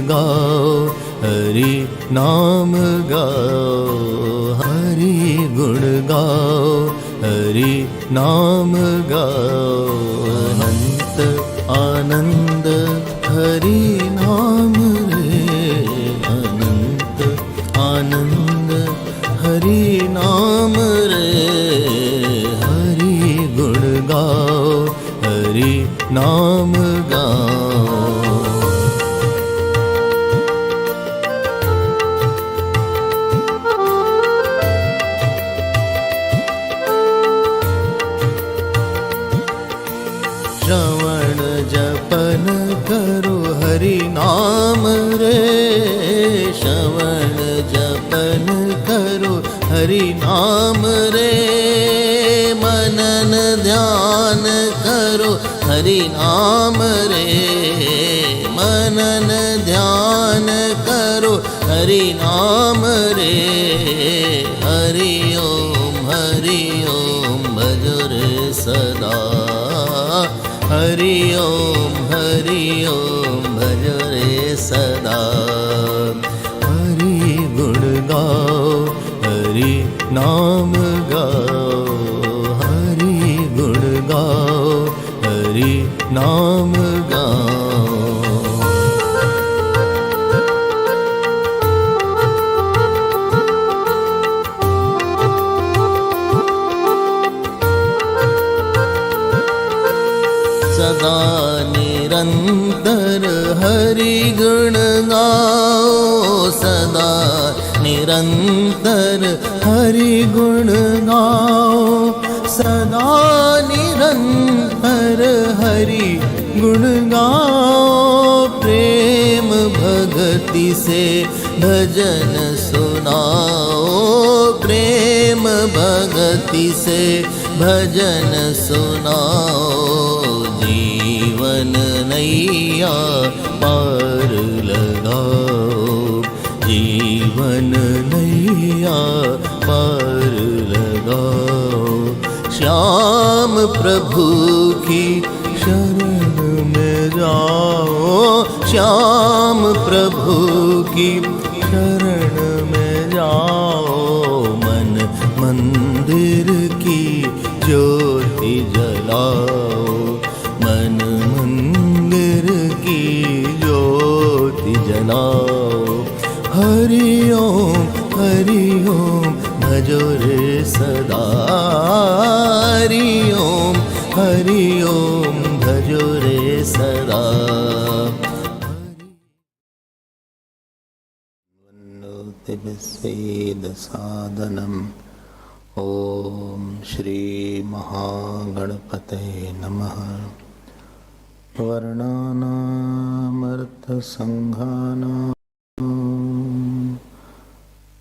गाओ, हरि नाम गाओ, हरि गुण गाओ, हरि नाम गाओ। अनंत आनंद हरि नाम रे, अनंत आनंद हरि नाम रे, हरि गुण गाओ, हरि नाम गाओ। श्रवण जपन करो हरि नाम रे, श्रवण जपन करो हरि नाम रे, मनन ध्यान करो हरि नाम रे, मनन ध्यान करो हरि नाम रे। हरि ओम भजो रे सदा, हरि ओम भजो रे सदा। हरि गुण गाओ, हरि नाम गाओ, हरि गुण गाओ, हरि नाम गाओ। सदा निरंतर हरि गुण गाओ, सदा निरंतर हरि गुण गाओ, सदा निरंतर हरि गुण गाओ। प्रेम भक्ति से भजन सुनाओ, प्रेम भक्ति से भजन सुनाओ। जीवन नैया पार लगाओ, जीवन नैया पार लगाओ। श्याम प्रभु की शरण में जाओ, श्याम प्रभु की शरण में जाओ। मन मंदिर की ज्योति जलाओ, मन मंदिर की ज्योति जलाओ। हरि ओम भजो रे सदा, हरि ओम भजो रे सदा। वन्नोतिभिस्सेद साधनम्। ओम श्री महागणपतये नमः। वर्णानामर्थसंघानां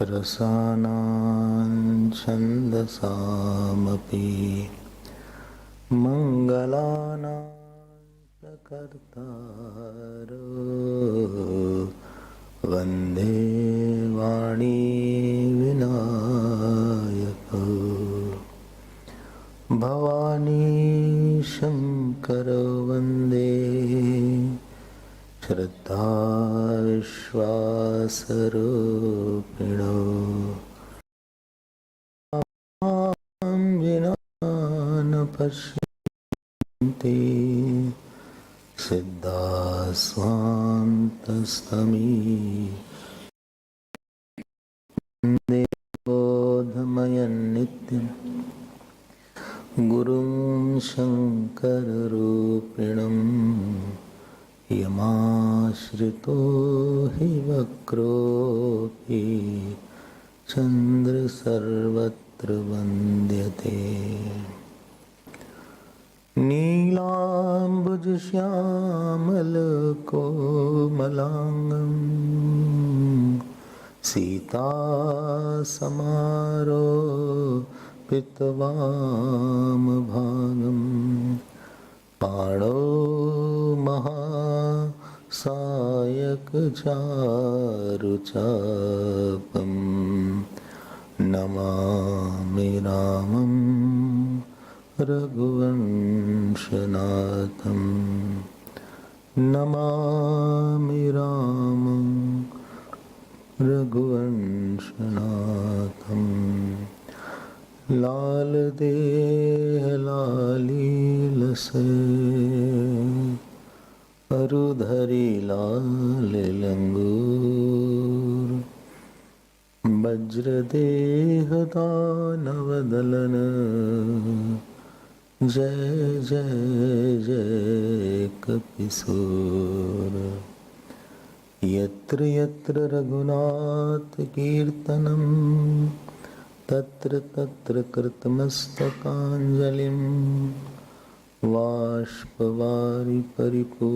रसानां छन्दसामपि मङ्गलानां च कर्तारो वन्दे वाणी विनायको। भवानी शंकर वन्दे श्रद्धा विश्वासरूपिणो। विना न पश्यन्ति सिद्धा स्वान्तस्तमी। बोधमयं नित्यं गुरुं शङ्कररूपिणं। यमाश्रितो हि वक्रोऽपि चन्द्र सर्वत्र वन्द्यते। नीलाम्बुजश्यामलकोमलाङ्गं सीतासमारोपितवामभागं। पाणौ महासायकचारुचापं नमामि रामं रघुवंशनाथं। नमामि रामं रघुवंशनाथं लाल देह लालीलसे अरुधरी लाल लंगूर वज्रदेह दानवदलन जय जय जय कपिसूर यत्र यत्र रघुनाथ कीर्तनं तत्र तत्र कृतमस्तकाञ्जलिं बाष्पवारि परिपूर्णलोचनं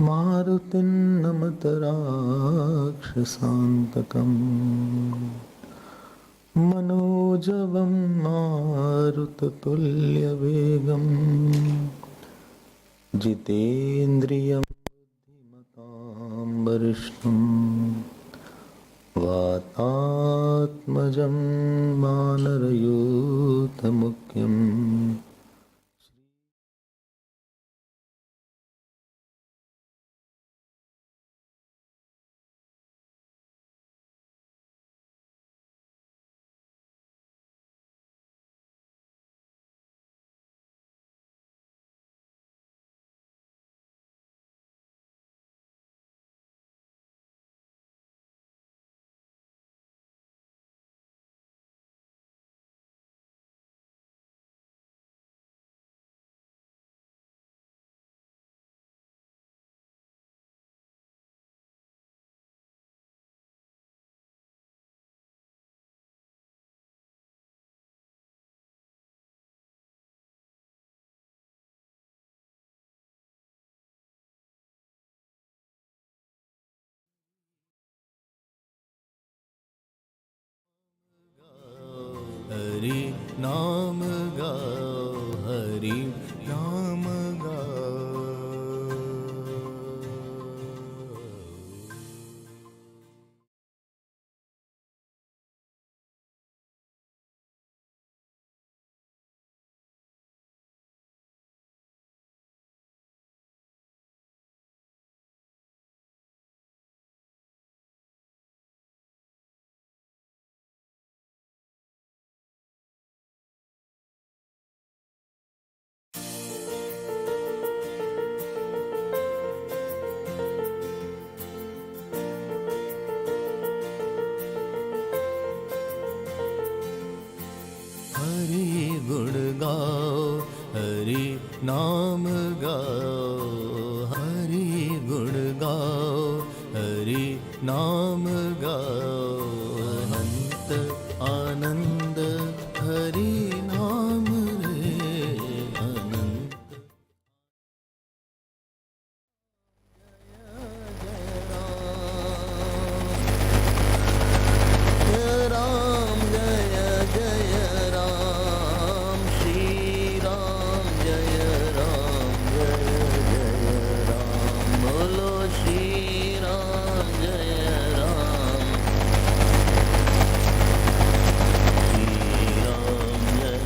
मारुतिं नमत राक्षसान्तकम् मनोजवं मारुततुल्यवेगं जितेन्द्रियं बुद्धिमतां वरिष्ठं वातात्मजं वानरयूथमुख्यम् हरि नाम गाओ, हरि नाम गाओ। हरि गुण गाओ, हरि नाम गाओ, हरि गुण गाओ, हरि नाम गाओ। अनंत आनंद हरि नाम रे अनंत। जय राम जय जय राम, श्री राम जय जय राम, बोलो श्री राम जय राम, श्री राम जय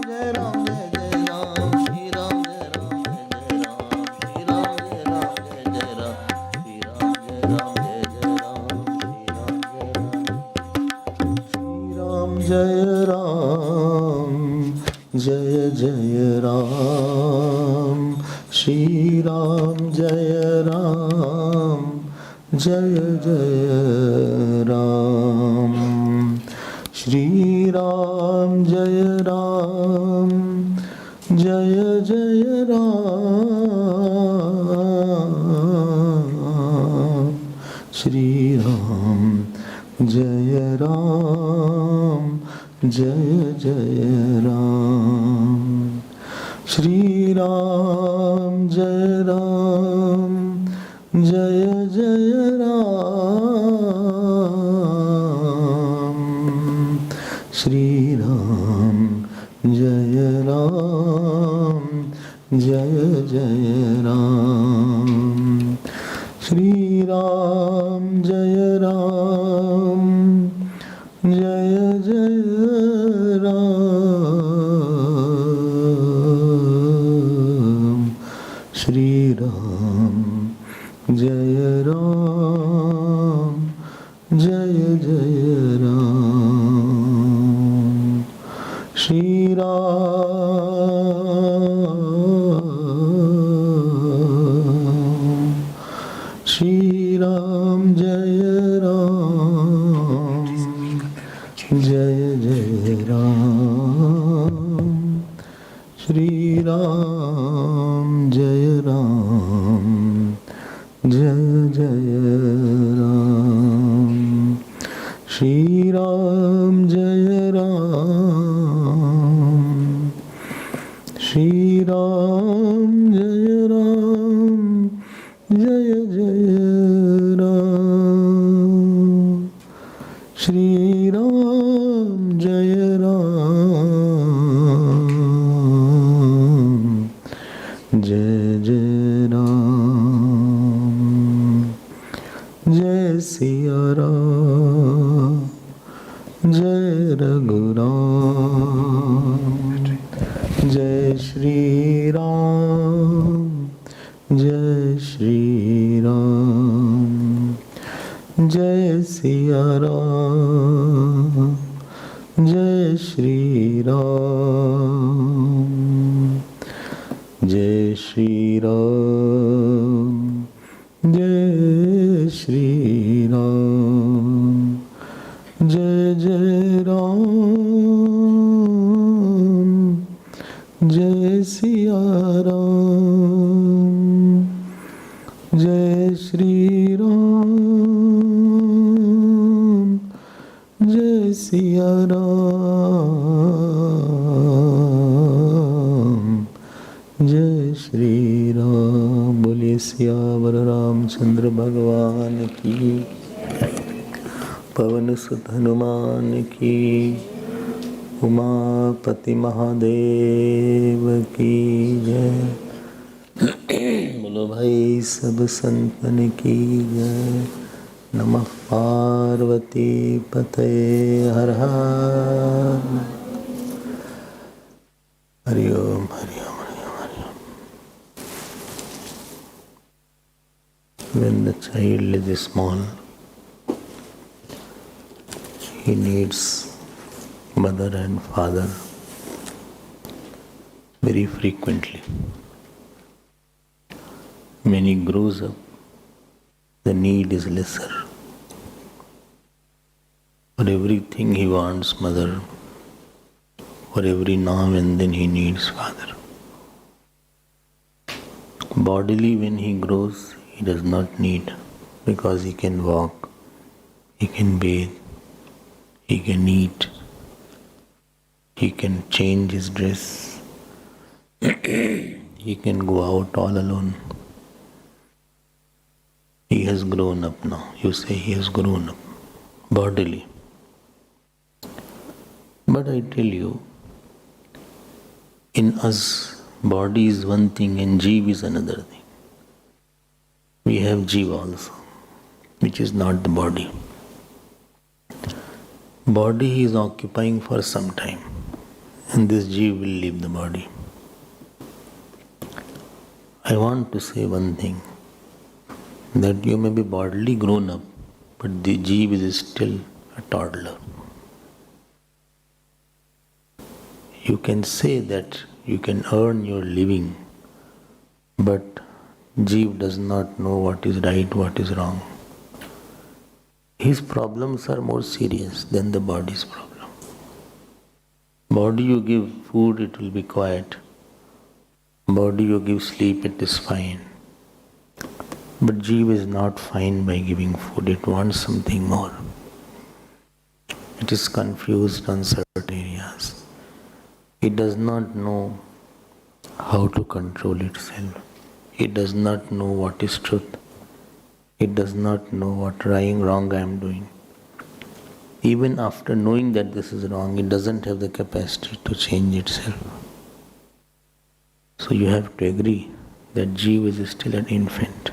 Shri Ram Jaya Ram, Jaya Jaya Ram. Shri Ram Jaya Ram, Jaya Jaya Ram. Shri Ram Jaya Ram, Jaya Jaya Ram. Shri Ram Jaya Ram, Jaya Jaya Ram. Shri Ram Jaya Ram, Jaya Jaya Ram. Shri Ram Jaya Ram, Jaya Jaya Ram. Shri Ram Jaya Ram, Jaya Jaya Ram. Shri Ram Jaya Ram, Jaya Jaya Ram. Shri Ram Jaya Ram, Jaya Jaya Ram. Shri Ram Jaya Ram, Shri Ram Jaya Ram, Jaya Jaya Ram. Shri Ram Jaya Ram, Jaya Jaya Ram. Jai Siya Ram, Jai Raghuram. Jai Shri Ram, Jai Shri Ram. Jai Siya Ram, Jai Shri Ram. Jai Shri Ram, Jai Shri Ram. Jai Jai Ram, Jai Siya Ram. Jai Shri Ram, Jai Siya Ram. Jai Shri Ram. बोलिए सियावर रामचंद्र भगवान की, पवन सुत हनुमान की, उमापति महादेव की जय। बोलो भाई सब संतन की जय। नमः पार्वती पतये हर हर। हरि ओम हरि ओम हरि ओम हरि ओम। When the child is small, he needs mother and father very frequently. When he grows up, the need is lesser. For everything he wants mother, for every now and then he needs father. Bodily, when he grows, he does not need, because he can walk, he can bathe, he can eat, he can change his dress, he can go out all alone. He has grown up now. You say he has grown up bodily. But I tell you, in us, body is one thing and jeev is another thing. We have jeev also, which is not the body. Body is occupying for some time, and this jeev will leave the body. I want to say one thing, that you may be bodily grown up, but the jeev is still a toddler. You can say that you can earn your living, but jeev does not know what is right, what is wrong. His problems are more serious than the body's problem. Body you give food, it will be quiet. Body you give sleep, it is fine. But jeev is not fine by giving food, it wants something more. It is confused on certain areas. It does not know how to control itself. It does not know what is truth. It does not know what wrong I am doing. Even after knowing that this is wrong, it doesn't have the capacity to change itself. So you have to agree that jeev is still an infant.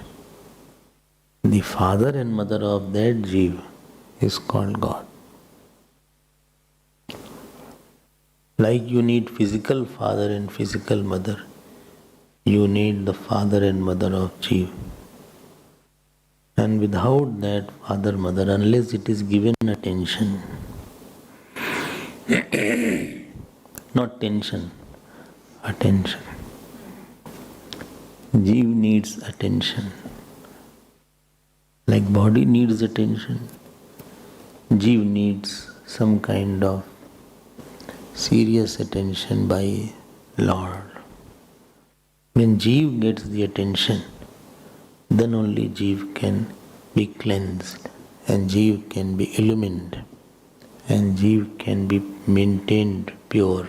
The father and mother of that jeev is called God. Like you need physical father and physical mother, you need the father and mother of jeev. And without that father, mother, unless it is given attention, not tension, attention. Jeev needs attention. Like body needs attention, jeev needs some kind of serious attention by Lord. When jeev gets the attention, then only jeev can be cleansed, and jeev can be illumined, and jeev can be maintained pure.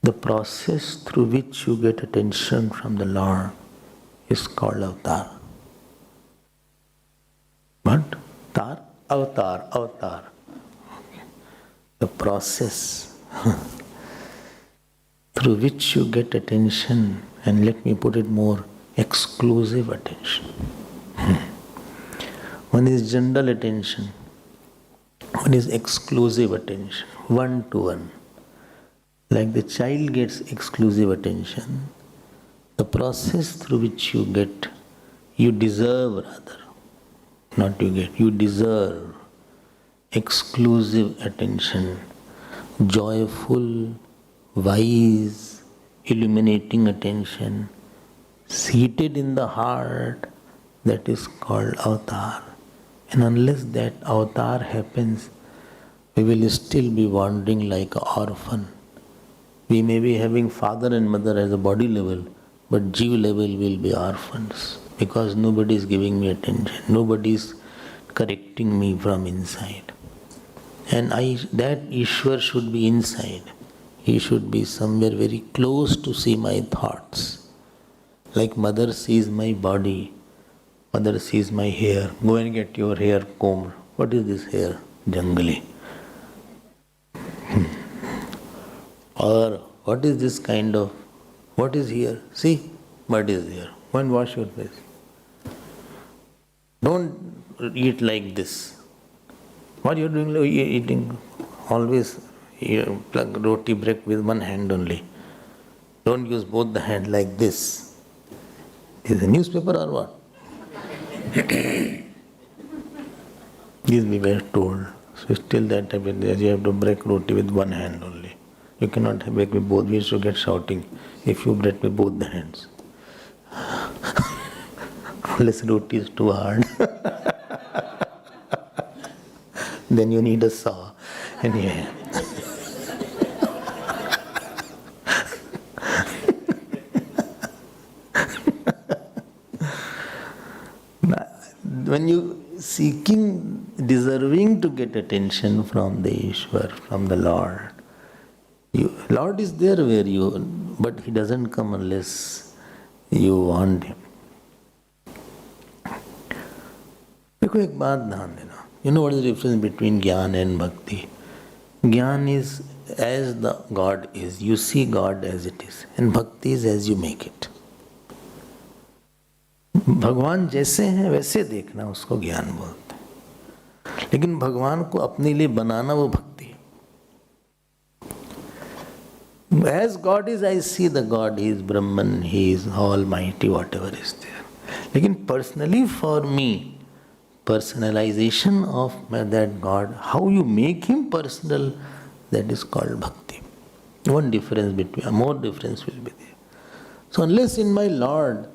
The process through which you get attention from the Lord is called avatar. What? Avatar. Okay. The process through which you get attention, and let me put it more, exclusive attention. One is general attention, one is exclusive attention, one-to-one. Like the child gets exclusive attention, the process through which you deserve you deserve exclusive attention, joyful, wise, illuminating attention, seated in the heart, that is called avatar. And unless that avatar happens, we will still be wandering like an orphan. We may be having father and mother as a body level, but jeev level will be orphans, because nobody is giving me attention, nobody is correcting me from inside. And that Ishwar should be inside. He should be somewhere very close to see my thoughts. Like mother sees my body, mother sees my hair. Go and get your hair combed. What is this hair? Jangli. Or what is this kind of, what is here? See, what is here? Go and wash your face. Don't eat like this. What you are doing? Eating always plug roti break with one hand only. Don't use both the hands like this. Is a newspaper or what? This we were told. So still that you have to break roti with one hand only. You cannot break with both. We should get shouting if you break with both the hands. Unless roti is too hard. Then you need a saw. Anyway. When you deserving to get attention from the Ishwar, from the Lord, Lord is there where but He doesn't come unless you want Him. देखो एक बात ध्यान देना. You know what is the difference between Gyan and Bhakti? Gyan is as the God is. You see God as it is. And Bhakti is as you make it. भगवान जैसे हैं वैसे देखना, उसको ज्ञान बोलते हैं. लेकिन भगवान को अपने लिए बनाना वो भक्ति है. As God is, I see the God. He is Brahman, He is Almighty, whatever is there. Lekin personally for me, personalization of that God, how you make Him personal, that is called bhakti. One difference between, more difference will be there. So unless in my Lord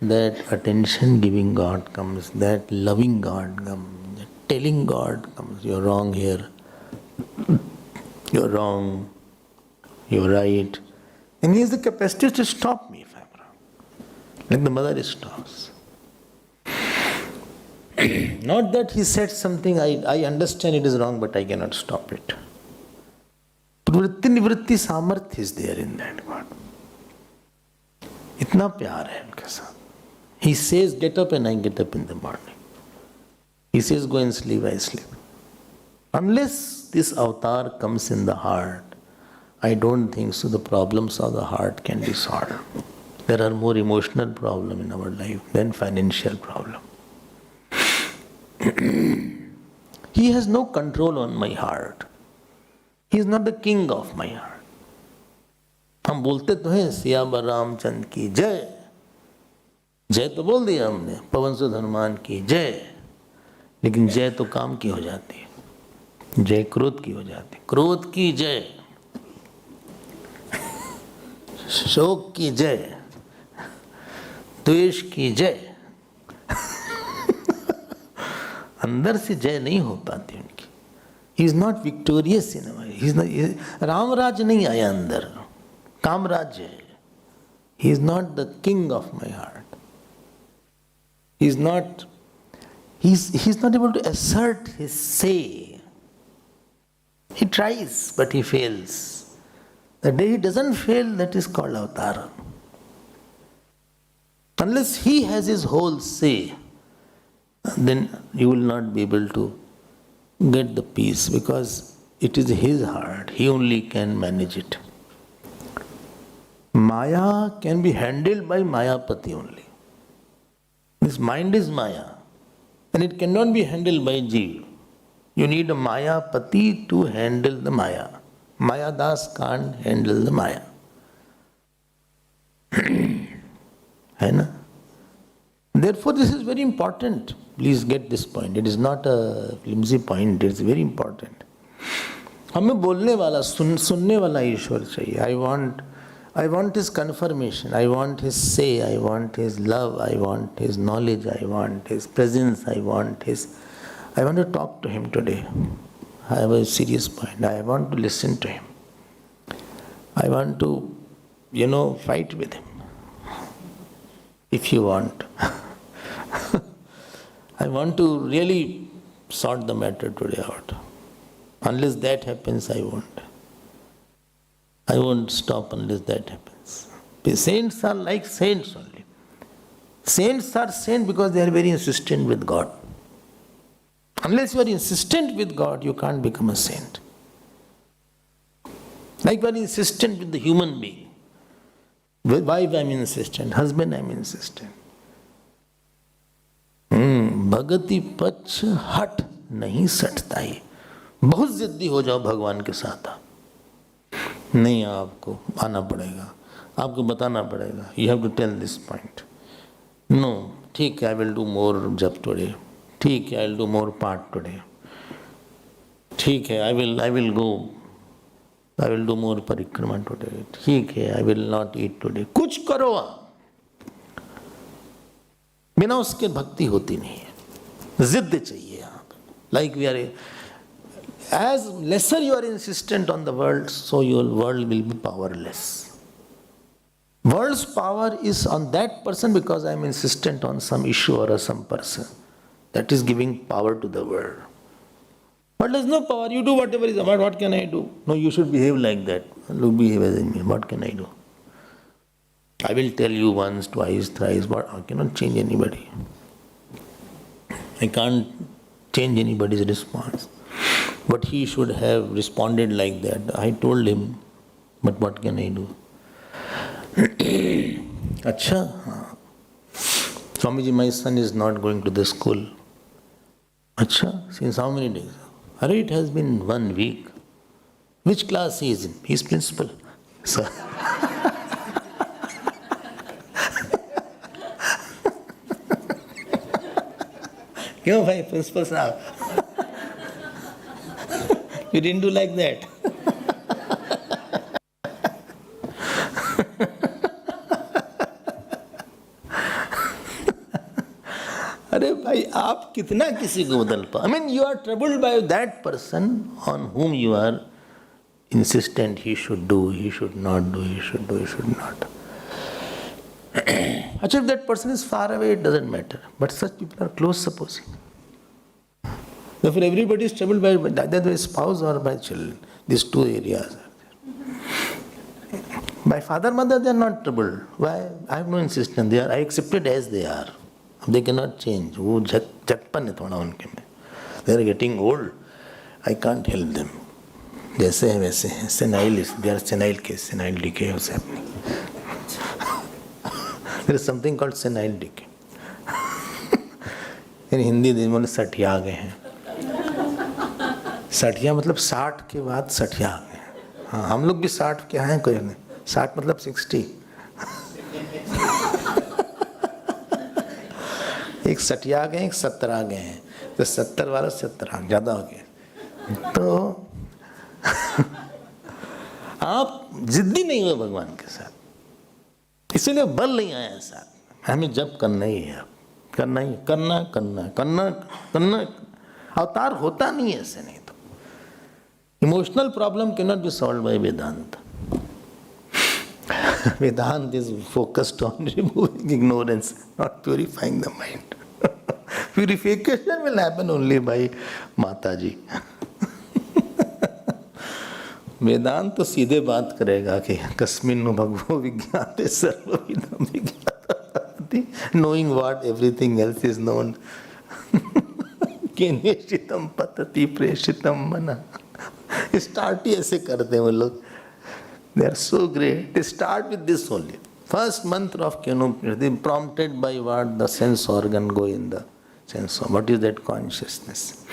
that attention giving God comes, that loving God comes, that telling God comes, you're wrong here, you're wrong, you're right. And He has the capacity to stop me if I'm wrong. Like the mother stops. Not that He said something, I understand it is wrong, but I cannot stop it. Pravritti nivritti samarth is there in that God. इतना प्यार है उनके साथ. He says, get up, and I get up in the morning. He says, go and sleep, I sleep. Unless this avatar comes in the heart, I don't think so the problems of the heart can be solved. There are more emotional problems in our life than financial problem. He has no control on my heart. He is not the king of my heart. हम बोलते तो हैं सियावर रामचंद्र की जय, जय तो बोल दिया हमने, पवन सुत हनुमान की जय, लेकिन जय तो काम की हो जाती है, जय क्रोध की हो जाती है. क्रोध की जय, शोक की जय, द्वेष की जय. अंदर से जय नहीं हो पाती उनकी. He is not victorious in our. रामराज नहीं आया अंदर, कामराज है. He is not the king of my heart. He is not able to assert his say. He tries, but he fails. The day he doesn't fail, that is called avatar. Unless he has his whole say, then you will not be able to get the peace, because it is his heart. He only can manage it. Maya can be handled by Mayapati only. This mind is Maya, and it cannot be handled by Jeev. You need a Mayapati to handle the Maya. Maya Das can't handle the Maya. है ना? Therefore, this is very important. Please get this point. It is not a flimsy point. It is very important. हमें बोलने वाला, सुनने वाला ईश्वर चाहिए. I want his confirmation. I want his say. I want his love. I want his knowledge. I want his presence. I want to talk to him today. I have a serious point. I want to listen to him. I want to, fight with him. If you want. I want to really sort the matter today out. Unless that happens, I won't stop unless that happens. The saints are like saints only. Saints are saints because they are very insistent with God. Unless you are insistent with God, you can't become a saint. Like you are insistent with the human being. With wife, I am insistent. Husband, I am insistent. भगति पक्ष हट नहीं सटता ही. बहुत जिद्दी हो जाओ भगवान के साथ आप. नहीं, आपको आना पड़ेगा, आपको बताना पड़ेगा. You have to tell this point. No, ठीक है, I will do more jap today. ठीक है, I will do more part today. ठीक है, I will go. I will do more parikrama today. ठीक है, I will not eat today. कुछ करो आप. बिना उसके भक्ति होती नहीं है. जिद्द चाहिए आप. Like we are, as lesser you are insistent on the world, so your world will be powerless. World's power is on that person because I am insistent on some issue or some person. That is giving power to the world. But there is no power. You do whatever is about. What can I do? No, you should behave like that. Look, behave as me. What can I do? I will tell you once, twice, thrice, but I cannot change anybody. I can't change anybody's response. But he should have responded like that. I told him, but what can I do? Acha, Swamiji, my son is not going to the school. Acha, since how many days? It has been 1 week. Which class he is in? He is principal. So क्यों भाई principal साहब, you didn't do like that? अरे भाई आप कितना किसी को बदल पाओ? I mean, you are troubled by that person on whom you are insistent he should do, he should not do, he should do, he should not. Actually, if that person is far away, it doesn't matter. But such people are close, supposing. Therefore, everybody is troubled by either by spouse or by children. These two areas are there. By father, mother, they are not troubled. Why? I have no insistence. They are. I accepted as they are. They cannot change. वो झटपन है थोड़ा उनके में. They are getting old. I can't help them. जैसे हैं वैसे हैं. Senile. They are senile case. Senile decay is happening. There is something called senile decay. In Hindi they बोले सठिया गए हैं. सठिया मतलब 60 के बाद सठिया आ गए. हाँ, हम लोग भी 60 के हैं कोई नहीं. 60 मतलब 60. एक 60 आ गए, एक 70 आ गए हैं. तो 70 वाला 70 ज़्यादा हो गया. तो आप जिद्दी नहीं हुए भगवान के साथ, इसीलिए बल नहीं आया साथ. हमें जब करना ही है, करना ही करना करना करना करना. अवतार होता नहीं है ऐसे. नहीं तो emotional problem can not be solve by Vedanta. Vedanta is focused on removing ignorance, not purifying the mind. Purification will happen only by माता जी. वेदांत तो सीधे बात करेगा कि कस्मिन्नु भगवो विज्ञाते सर्वविदं विज्ञातम्, knowing what everything else is known. केनेशितं पतति प्रेषितं मनः. स्टार्ट ही ऐसे करते हैं वो लोग. They are so great. They start with this only. First mantra of Kenopi, prompted by what? The sense organ go in the sense organ. What is that consciousness?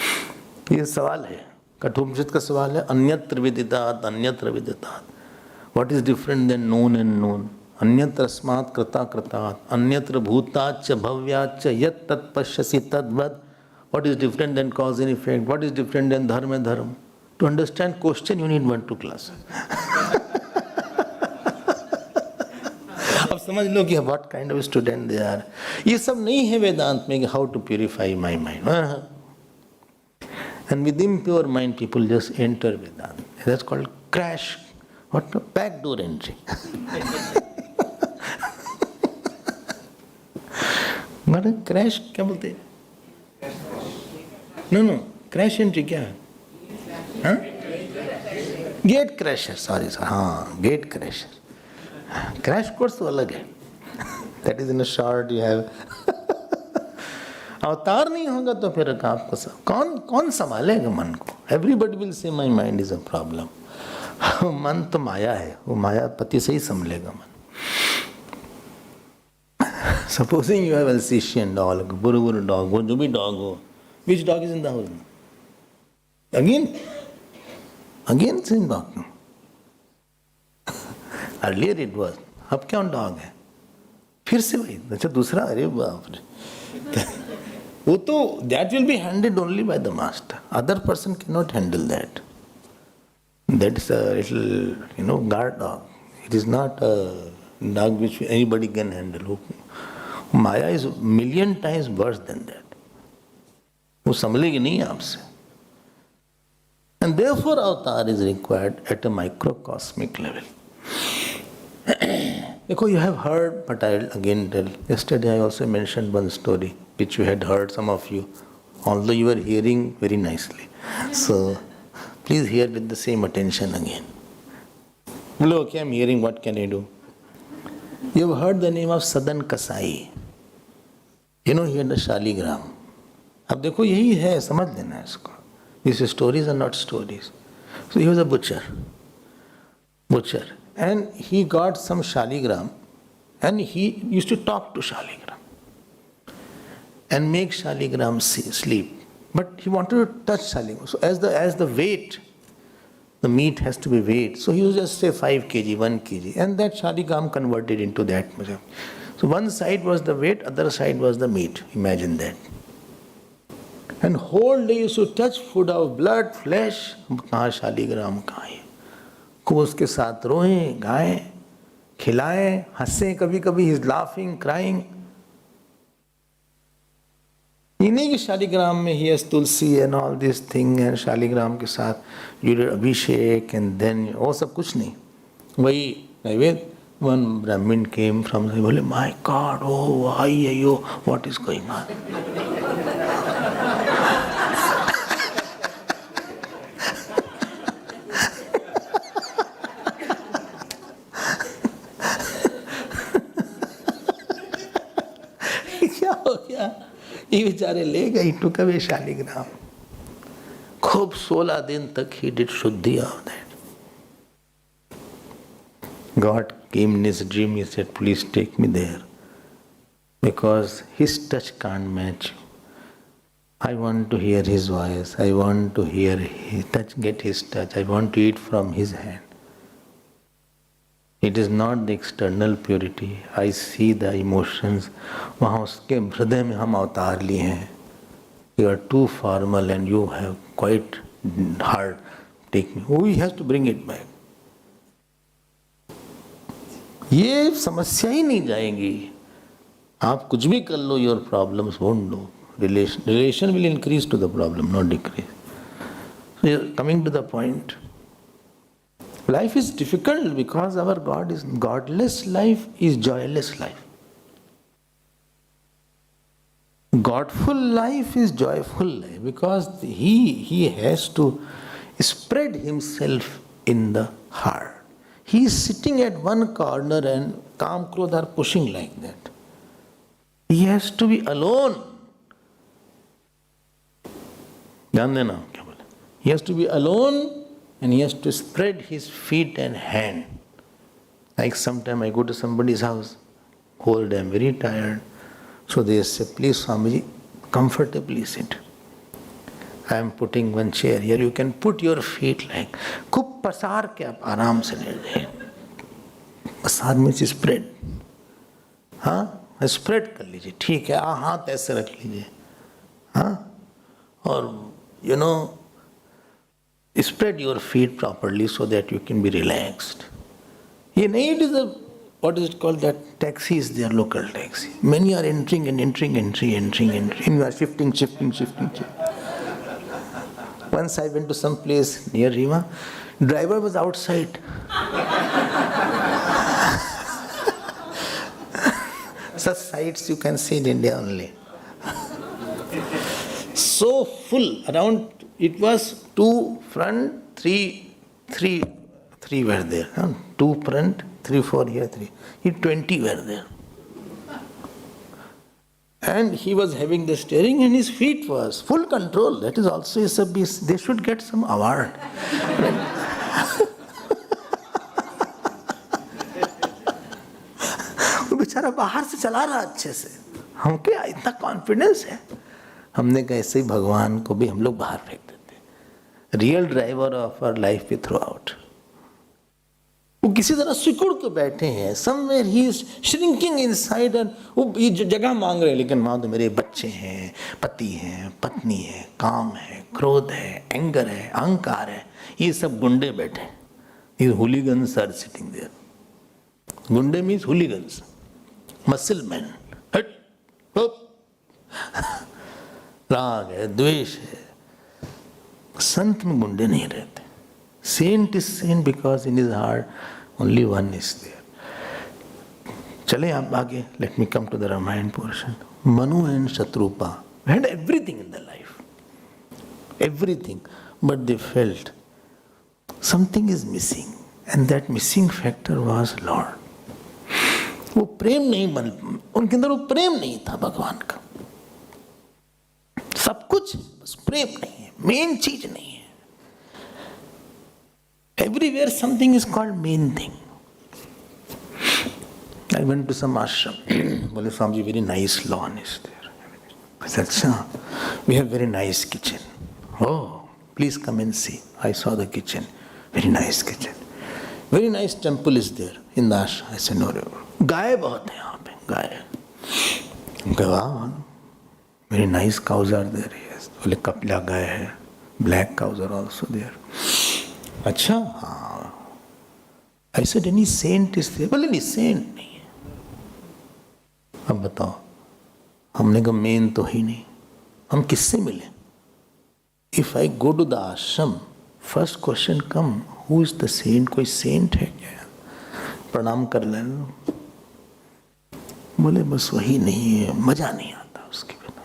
ये सवाल है. कठोपनिषद का सवाल है. अन्यत्र विदितात् अन्यत्र विदितात्. What is different than known and known? अन्यत्र अस्मात् कृता कृतात् अन्यत्र भूताच्च भव्याच्च यत् तत् पश्यसि तद्वत्. What is different than cause and effect? What is different than dharma and dharma? To understand question, you need 1-2 classes. अब समझ लो कि what kind of student they are. ये सब नहीं है वेदांत में कि how to purify my mind. And with impure mind, people just enter Vedanta. That's called crash. What? Backdoor entry. What? Crash? क्या बोलते हैं? No. Crash entry क्या है? हाँ? Gate crasher. Sorry. हाँ, gate crasher. Crash course तो अलग है. That is in a short you have. अवतार नहीं होगा तो फिर आपको कौन संभालेगा मन को? Everybody will say my mind is a problem. मन तो माया है, वो मायापति से ही संभलेगा मन. Supposing you have Alsatian dog, बुरबुर डॉग, वो जो भी डॉग हो. Which dog is in the house? Again same dog. Earlier it was, अब क्या डॉग है? फिर से वही. अच्छा दूसरा. अरे बाप रे. वो तो that will be handled only by the master. Other person cannot handle that. That is a little, guard dog. It is not a dog which anybody can handle. Maya is million times worse than that. वो संभलेगी नहीं आपसे. And therefore avatar is required at a microcosmic level. देखो, you have heard, but I'll again tell. Yesterday I also mentioned one story which you had heard, some of you, although you were hearing very nicely. So please hear with the same attention again. Well, okay, I'm hearing, what can I do? You have heard the name of Sadan Kasai. He had the Shaligram. अब देखो यही है, समझ लेना इसको. These stories are not stories. So he was a butcher. And he got some Shaligram and he used to talk to Shaligram and make Shaligram sleep. But he wanted to touch Shaligram. So as the weight The meat has to be weighed. So he used just say 5 kg, 1 kg. And that shaligam converted into that. So one side was the weight, other side was the meat. Imagine that. And whole day used to touch food of blood, flesh. कहाँ शालिग्राम कहाँ है? खूब उसके साथ रोएं, गाएं, खिलाएं, हंसें कभी कभी. He is laughing, crying. ये नहीं कि शालिग्राम में he has Tulsi and all this thing and Shaligram के साथ you did Abhishek and then वो सब कुछ नहीं. वही नैवेद्य. One Brahmin came from, बोले my God, oh why are you, what is going on? क्या हो गया? ये बेचारे ले गए, टुक अवे शालिग्राम. खूब 16 दिन तक he did शुद्धि of that. God came in his dream, he said, please take me there. Because his touch can't match you. I want to hear his voice, I want to hear his touch, get his touch, I want to eat from his hand. It is not the external purity. I see the emotions. वहाँ उसके हृदय में हम अवतार लिए हैं. You are too formal and you have quite hard. Take me. Oh, he has to bring it back. ये समस्या ही नहीं जाएगी. आप कुछ भी कर लो, your problems won't do. Relation will increase to the problem, not decrease. So coming to the point, life is difficult because our God is godless life is joyless life. Godful life is joyful life because he has to spread himself in the heart. He is sitting at one corner and Kam Krodh are pushing like that. He has to be alone. ध्यान देना क्या बोले? He has to be alone and he has to spread his feet and hand. Like sometime I go to somebody's house, whole day I'm very tired. So they say, please Swamiji, comfortably sit. I am putting one chair here, you can put your feet like, खूब पसार के आप आराम से late जाइए. पसार means spread. हाँ, spread कर लीजिए, ठीक है. हाथ ऐसे रख लीजिए. हाँ, और spread your feet properly so that you can be relaxed. ये नहीं, it is a, what is it called, that taxi is there, local taxi. Many are entering and entering. You are shifting. Once I went to some place near Rima, driver was outside. Such sights you can see in India only. So full, around, it was 2 front, 3 were there. 2 front, 3, 4 here, 3. 20 were there. And he was having the steering and his feet was full control. That is also a service. They should get some award. वो बेचारा बाहर से चला रहा अच्छे से. हम क्या इतना कॉन्फिडेंस है? हमने कहा ऐसे ही भगवान को भी हम लोग बाहर फेंक देते. Real driver of our life we throw out. वो किसी तरह सिकुड़ के बैठे हैं. Somewhere he is shrinking inside and वो ये जगह मांग रहे हैं. लेकिन वहां तो मेरे बच्चे हैं, पति हैं, पत्नी है, काम है, क्रोध है, एंगर है, अहंकार है. ये सब गुंडे बैठे. ये हुलीगन्स आर सिटिंग देयर. गुंडे मीन्स हुलीगन्स, मसल मैन. राग है, द्वेष है. संत में गुंडे नहीं रहते. Saint is saint because in his heart only one is there. चले आप आगे. Let me come to the Ramayana portion. Manu and Shatrupa had everything in their life. Everything. But they felt something is missing. And that missing factor was Lord. वो प्रेम नहीं बन, उनके अंदर वो प्रेम नहीं था भगवान का. सब कुछ बस प्रेम नहीं है, मेन चीज नहीं है. Everywhere something is called main thing. I went to some ashram. बोले Swami ji, very nice lawn is there. I said, अच्छा, we have very nice kitchen. Oh, please come and see. I saw the kitchen. very nice kitchen. Very nice temple is there in the ashram. I said, no. गाय बहुत है यहाँ पे, गाय. वाह, very nice cows are there. Yes. बोले कपिला गाय है. Black cows are also there. अच्छा, हाँ. I said, any saint is there? बोले नहीं, saint नहीं है. अब बताओ, हमने कहा मेन तो ही नहीं. हम किससे मिले? If I go to the ashram, first question come, who is the saint? कोई saint है क्या? प्रणाम कर लेना. बोले बस वही नहीं है, मजा नहीं आता उसके बिना.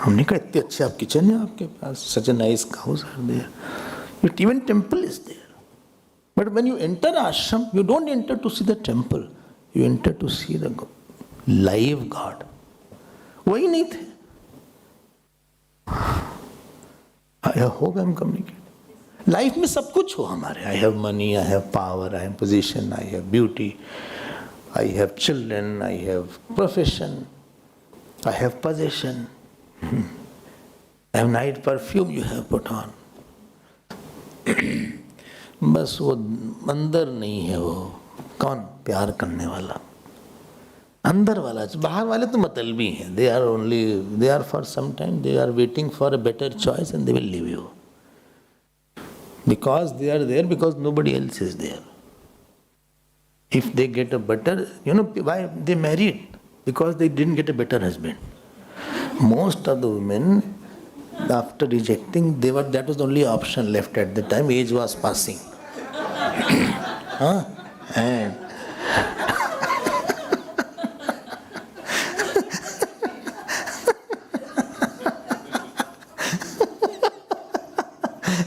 हमने कहा इतने अच्छे आप किचन है आपके पास, such a nice cows are there, but even temple is there. But when you enter ashram, you don't enter to see the temple, you enter to see the live God. वही नहीं थे. I hope I am communicating. Life में सब कुछ हो हमारे. I have money, I have power, I have position, I have beauty, I have children, I have profession, I have possession. I have nice perfume you have put on. बस वो अंदर नहीं है. वो कौन प्यार करने वाला? अंदर वाला. बाहर वाले तो मतलबी हैं. They are for some time, they are waiting for a better choice and they will leave you. Because they are there, because nobody else is there. If they get a better, why they married? Because they didn't get a better husband. Most of the women, after rejecting, that was the only option left at the time. Age was passing. And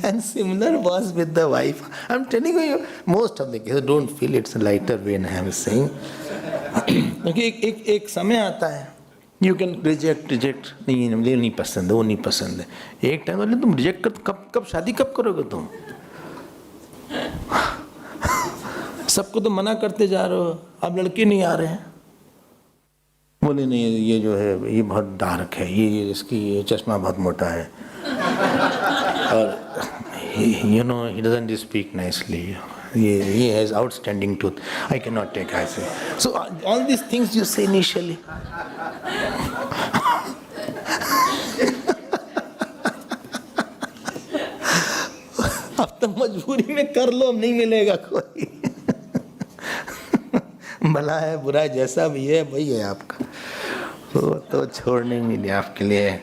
and similar was with the wife. I'm telling you, most of the cases, don't feel it's a lighter way I am saying. एक समय आता है, you can reject, नहीं मुझे नहीं पसंद है, वो नहीं पसंद है. एक टाइम बोले तुम रिजेक्ट कर, कब शादी कब करोगे तुम? सबको तो मना करते जा रहे हो, अब लड़के नहीं आ रहे हैं. बोले नहीं, ये जो है ये बहुत डार्क है, ये इसकी ये चश्मा बहुत मोटा है, और he doesn't speak nicely. He has outstanding tooth. I cannot take, I say. So all these things you say initially. अब तो मजबूरी में कर लो, अब नहीं मिलेगा कोई. भला है बुरा है जैसा भी है वही है आपका, तो छोड़ने मिले आपके लिए.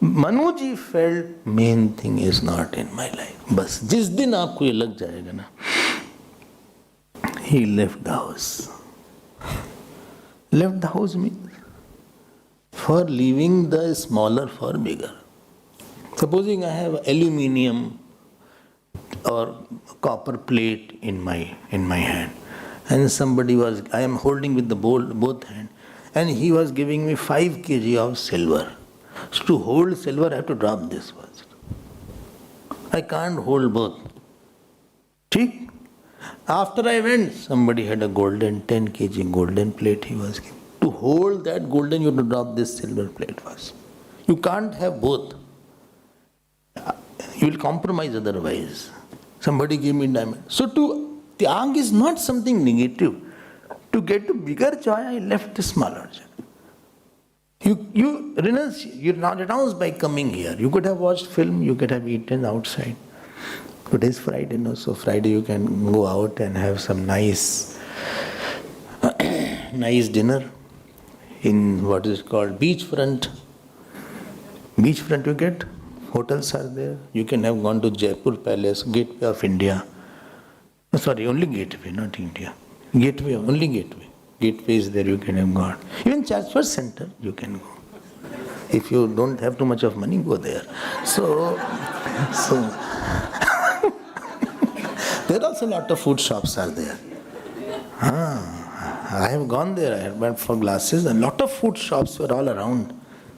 मनु जी felt main thing is not in my life. बस जिस दिन आपको ये लग जाएगा ना, he left the house. Left the house means for leaving the smaller for bigger. Supposing I have aluminium or copper plate in my hand, and I am holding with the both hand, and he was giving me 5 kg of silver. So to hold silver, I have to drop this first. I can't hold both. ठीक? After I went, somebody had a 10 kg golden plate he was giving. To hold that golden, you have to drop this silver plate first. You can't have both. You will compromise otherwise. Somebody gave me diamond. So tyag is not something negative. To get to bigger joy, I left the smaller joy. You renounce by coming here. You could have watched film, you could have eaten outside. Today is Friday, so Friday you can go out and have some nice dinner in what is called beachfront. Beachfront you get, hotels are there. You can have gone to Jaipur Palace, Gateway of India. Sorry, only Gateway, not India. Gateway, only Gateway. Gateway is there, you can have gone. Even Chatsworth Center, you can go. If you don't have too much of money, go there. So there are also a lot of food shops are there. I have gone there, I have went for glasses, and a lot of food shops were all around.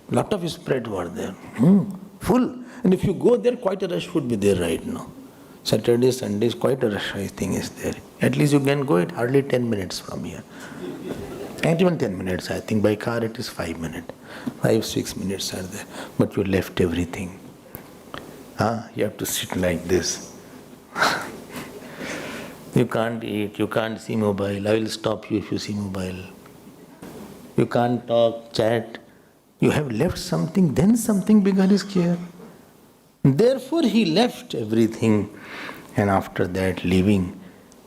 A lot of spread were there. Full. And if you go there, quite a rush would be there right now. Saturday, Sundays, quite a rush I think is there. At least you can go it hardly 10 minutes from here. Not even 10 minutes, I think. By car it is 5 minutes. 5-6 minutes are there. But you left everything. You have to sit like this. You can't eat, you can't see mobile. I will stop you if you see mobile. You can't talk, chat. You have left something, then something bigger is here. Therefore he left everything, and after that leaving,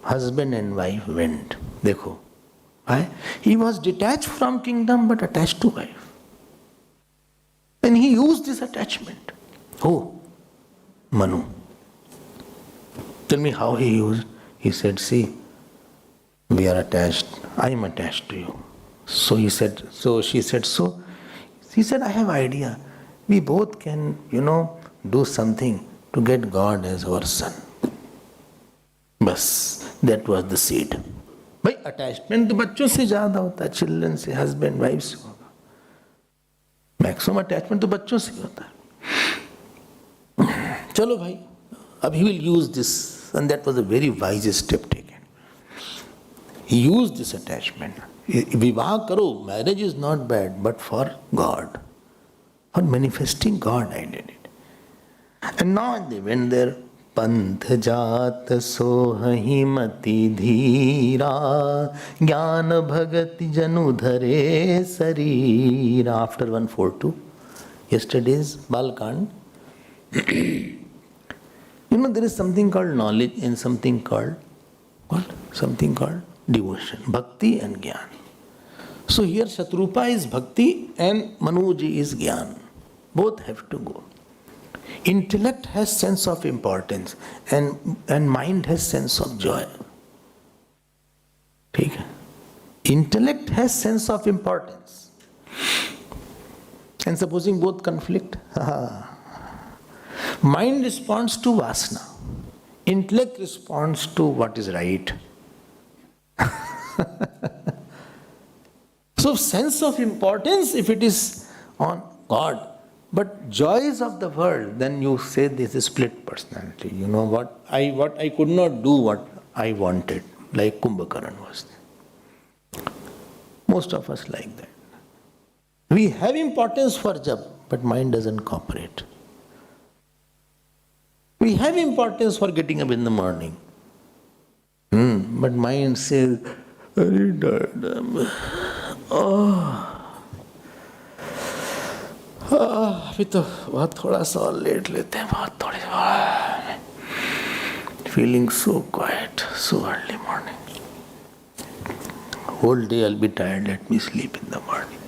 husband and wife went. Dekho. Why? He was detached from kingdom but attached to wife. And he used this attachment. Oh, Manu. Tell me how he used. He said, see, we are attached. I am attached to you. So he said, so she said, so. He said, I have idea. We both can, do something to get God as our son. Bas, that was the seed. भाई attachment तो बच्चों से ज्यादा होता है, children से, husband wife से होगा. मैक्सिमम अटैचमेंट तो बच्चों से होता है. चलो भाई, अब he will use this, and that was a very wise step taken. He used this attachment. विवाह करो, marriage is not bad, but for God, for manifesting God, I did it. And now they went there. पंथ जात सोहि मति धीरा ज्ञान भगति जनु धरे शरीर. After 142, yesterday's Balakand. There is something called knowledge and something called what? Something called devotion, bhakti and jnana. So here Shatrupa is bhakti and Manuji is jnana. Both have to go. Intellect has sense of importance and mind has sense of joy. Okay? Intellect has sense of importance. And supposing both conflict, mind responds to vasana. Intellect responds to what is right. So sense of importance, if it is on God, but joys of the world, then you say this is split personality. What I could not do what I wanted, like Kumbhakaran was there. Most of us like that. We have importance for jap, but mind doesn't cooperate. We have importance for getting up in the morning. But mind says, very tired. अभी तो बहुत थोड़ा सा और late लेते हैं, बहुत थोड़ी feeling so quiet, so early morning. Whole day I'll be tired, let me sleep in the morning.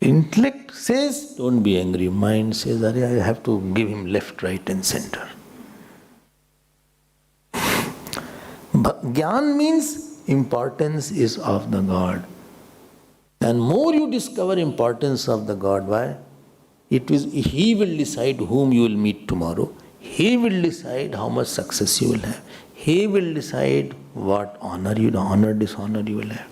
Intellect says, don't be angry. Mind says, I have to give him left, right and center. Jnana means importance is of the God. And more you discover importance of the God, why? He will decide whom you will meet tomorrow. He will decide how much success you will have. He will decide what honor, dishonor you will have.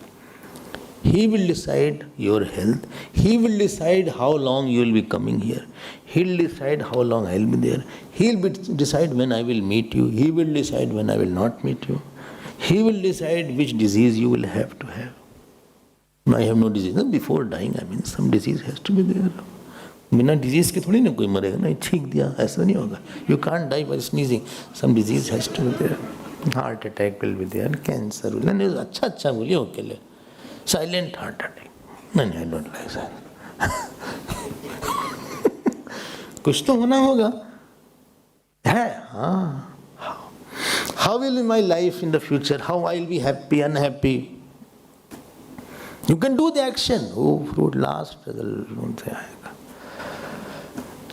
He will decide your health. He will decide how long you will be coming here. He will decide how long I will be there. He will decide when I will meet you. He will decide when I will not meet you. He will decide which disease you will have to have. I have no disease. Before dying, some disease has to be there. बिना disease के थोड़ी ना कोई मरेगा ना, छींक दिया ऐसा नहीं होगा. You can't die by sneezing. Some disease has to be there. Heart attack will be there. Cancer will. नहीं अच्छा बोलिए ओके ले. Silent heart attack. नहीं I don't like that. कुछ तो होना होगा. है हाँ. How will my life in the future? How I will be happy, unhappy? You can do the action. Oh, fruit last.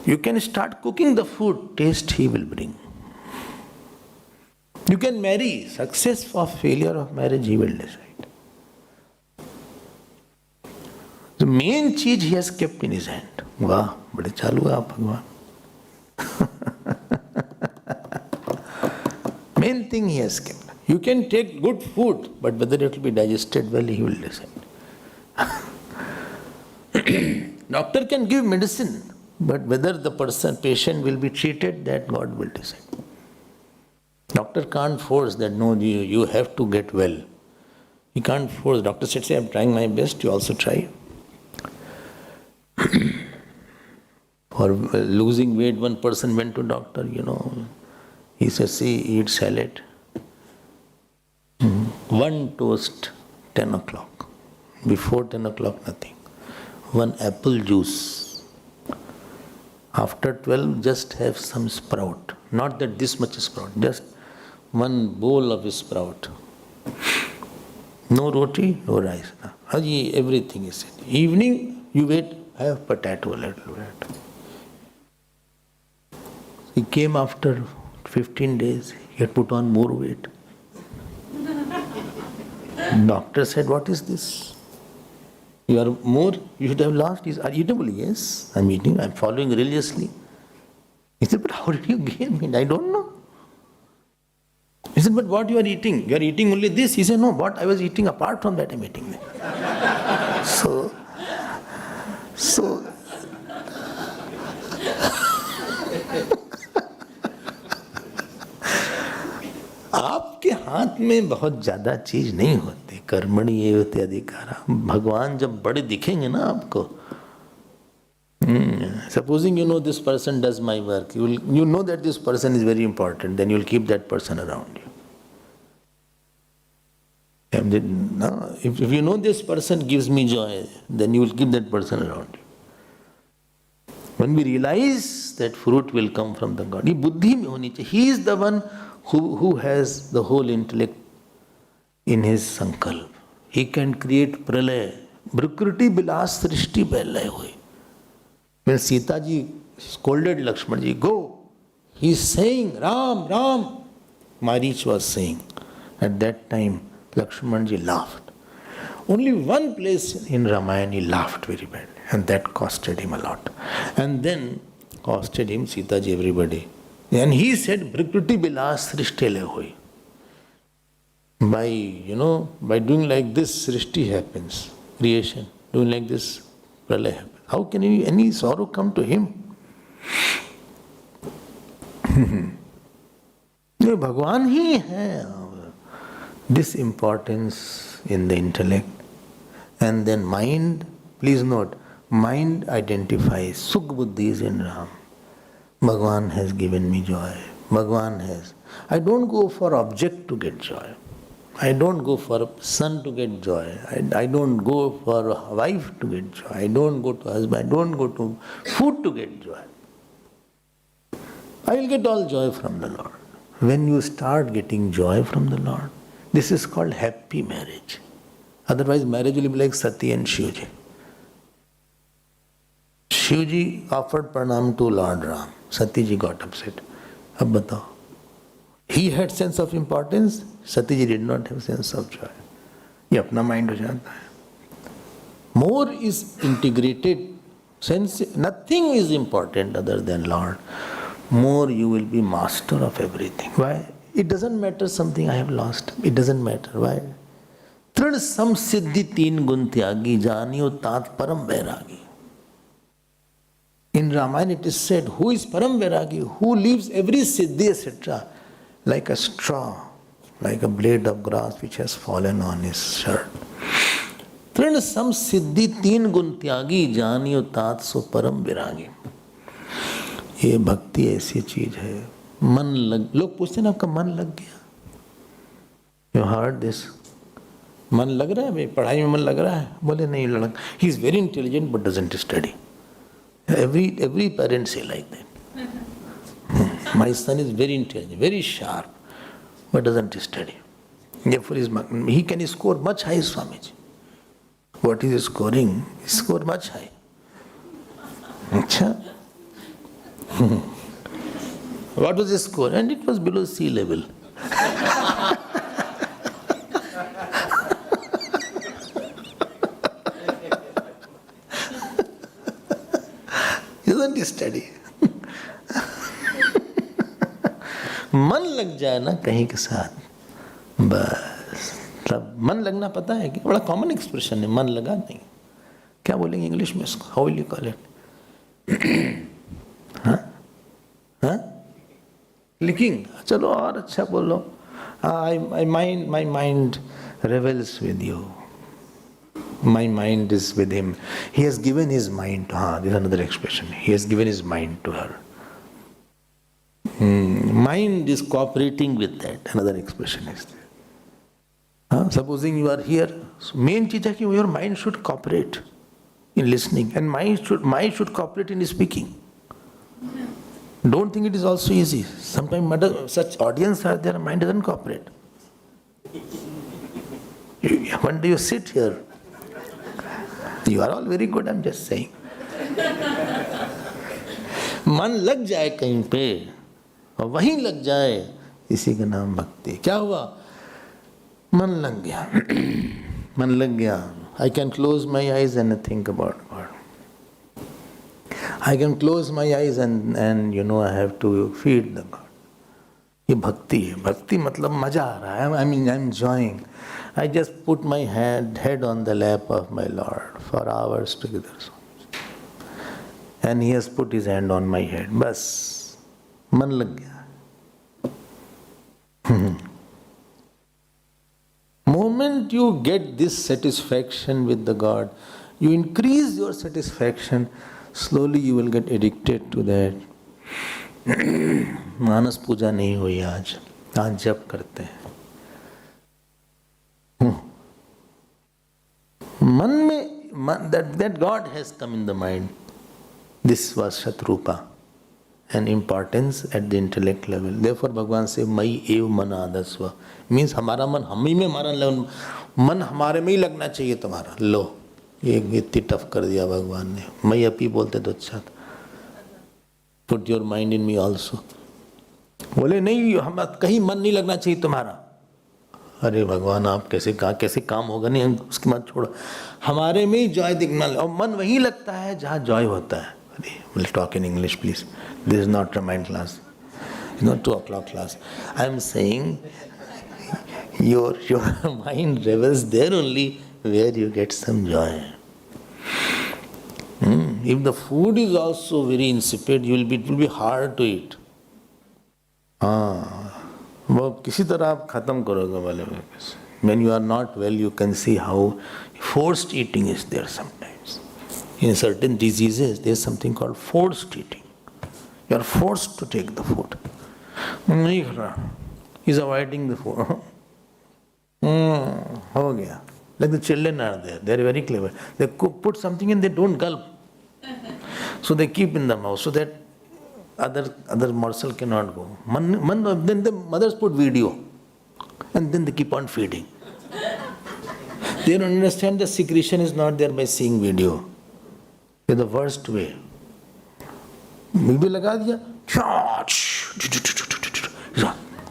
You can start cooking the food. Taste he will bring. You can marry. Success or failure of marriage he will decide. The main cheese he has kept in his hand. Wow, bade chalu hai aap Bhagwan. Main thing he has kept. You can take good food, but whether it will be digested well, he will decide. Doctor can give medicine, but whether the patient will be treated, that God will decide. Doctor can't force that, no, you have to get well. He can't force. Doctor said, say, I'm trying my best, you also try. For losing weight, one person went to doctor, he said, see, eat salad. One toast, 10 o'clock. Before 10 o'clock, nothing. One apple juice. After 12, just have some sprout. Not that this much sprout, just one bowl of sprout. No roti, no rice. Haji, everything is it. Evening, you wait, have potato, a little bit. He came after 15 days, he had put on more weight. Doctor said, what is this? You are more, you should have lost. He said, are you eatable? Yes, I'm eating, I'm following religiously. He said, but how did you gain weight? I don't know. He said, but what you are eating? You are eating only this? He said, no, what I was eating apart from that I'm eating. So आपके हाथ में बहुत ज्यादा चीज नहीं होती. कर्मणि एवते अधिकारा. भगवान जब बड़े दिखेंगे ना आपको, supposing you know this person does my work, you know that this person is very important, then you'll keep that person around you. If you know this person gives me joy, then you will keep that person around you. When we realize that fruit will come from the God, he is the one who has the whole intellect in his sankalp. He can create pralaya. Prakriti bilas srishti pailai hui. When Sita ji scolded Lakshman ji, go. He is saying, Ram, Ram. Marich was saying. At that time, Lakshman ji laughed. Only one place in Ramayana he laughed very badly, and that costed him a lot. And then costed him, Sita ji, everybody. And he said, Prakriti bilas srishtele hoi. By doing like this, srishti happens, creation. Doing like this, pralaya happens. How can any sorrow come to him? Bhagwan hi hai. This importance in the intellect. And then mind, please note, mind identifies. Sukh buddhi is in Ram. Bhagwan has given me joy. Bhagwan has. I don't go for object to get joy. I don't go for son to get joy. I don't go for a wife to get joy. I don't go to husband. I don't go to food to get joy. I will get all joy from the Lord. When you start getting joy from the Lord, this is called happy marriage. Otherwise, marriage will be like Sati and Shivji. Shivji offered pranam to Lord Ram. Sati ji got upset. Ab batao. He had sense of importance. Sati ji did not have sense of joy. ये अपना mind हो जाता है. More is integrated. Sense, nothing is important other than Lord. More you will be master of everything. Why? It doesn't matter something I have lost. It doesn't matter. Why? Trid samsiddhi teen gun tyagi janiyo tat param vairagi. In Ramayana it is said, who is param vairagi? Who leaves every siddhi etc. like a straw, like a blade of grass which has fallen on his shirt. Trid samsiddhi teen gun tyagi janiyo tat so param vairagi. ये भक्ति ऐसी चीज है. मन लग, लोग पूछते हैं ना आपका मन लग गया. You heard this? मन लग रहा है भाई, पढ़ाई में मन लग रहा है? बोले नहीं लग. He is very intelligent but doesn't study. Every parent say like that. My son is very intelligent, very sharp, but doesn't study. Therefore, he can score much high, Swamiji. What is scoring? He score much high. Achha. What was his score? And it was below sea level. Isn't he study? मन लग जाए ना कहीं के साथ, बस तब मन लगना पता है कि बड़ा कॉमन एक्सप्रेशन है. मन लगा नहीं, क्या बोलेंगे इंग्लिश में इसको? How will you call it? Clicking. चलो और अच्छा बोलो. My mind revels with you. My mind is with him. He has given his mind to her. This is another expression. He has given his mind to her. Mind is cooperating with that. Another expression is there. Supposing you are here, so main चीज है कि your mind should cooperate in listening, and mind should cooperate in speaking. Don't think it is also easy. Sometimes such audience are there, mind doesn't cooperate. One day you sit here. You are all very good, I'm just saying. मन लग जाए कहीं पे और वहीं लग जाए, इसी का नाम भक्ति. क्या हुआ? मन लग गया. मन लग गया. I can close my eyes and think about God. I can close my eyes and I have to feed the God. ये भक्ति है. भक्ति मतलब मजा आ रहा है. I'm enjoying. I just put my head on the lap of my Lord for hours together. And he has put his hand on my head. बस मन लग गया. Moment you get this satisfaction with the God, you increase your satisfaction, slowly you will get addicted to that. मानस पूजा नहीं हुई आज जप करते हैं. मन में that God has come in the mind. This was Shatrupa, an importance at the intellect level. Therefore Bhagavan says, Mai ev manadasva. Means हमारा मन हम ही में हमारा मन हमारे में ही लगना चाहिए तुम्हारा. लो ये इतनी टफ कर दिया भगवान ने. मैं अपी बोलते तो अच्छा था. Put your mind in me also. बोले नहीं हम कहीं मन नहीं लगना चाहिए तुम्हारा. अरे भगवान आप कैसे काम होगा. नहीं उसके बाद छोड़ो. हमारे में ही जॉय दिखना और मन वहीं लगता है जहाँ जॉय होता है. We'll talk in English, please. This is not a mind class. It's not 2 o'clock class. I'm saying your mind revels there only where you get some joy. If the food is also very insipid, it will be hard to eat. वो किसी तरह आप खत्म करोगे वाले. When you are not well, you can see how forced eating is there sometimes. In certain diseases, there is something called forced eating. You are forced to take the food. नहीं खा रहा. He is avoiding the food. हो गया. Like the children are there. They are very clever. They put something and they don't gulp. So they keep in the mouth so that other morsel cannot go. Then the mothers put video and then they keep on feeding. They don't understand the secretion is not there by seeing video. In the worst way. Video लगा दिया,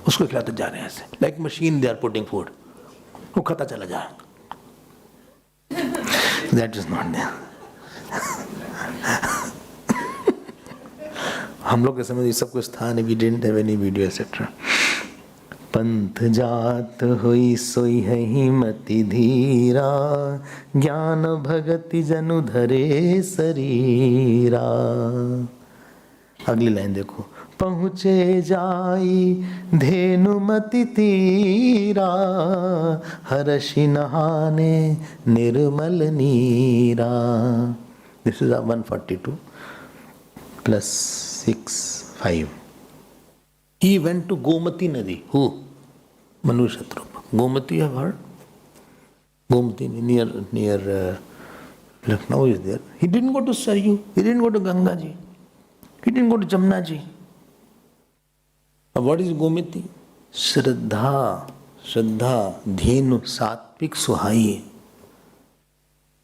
उसको खिलाते जा रहे हैं ऐसे. Like machine they are putting food. वो खाता चला जा. That is not there. हम लोग के समय ये सब कुछ था नहीं. We didn't have any video etc. पंथ जात हुई सोई है हिमति धीरा, ज्ञान भगति जनु धरे शरीरा. अगली लाइन देखो. पहुँचे जाई धेनुमति तीरा, हर्षि नहाने निर्मल नीरा. This is 142 plus 6, 5. He went to Gomati Nadi. Who? Manu Shatrupa. Gomati you have heard? Gomati near Lucknow is there. He didn't go to Saryu. He didn't go to Ganga ji. He didn't go to Jamna ji. What is Gomati? Shraddha. Dhenu Satvik Suhai.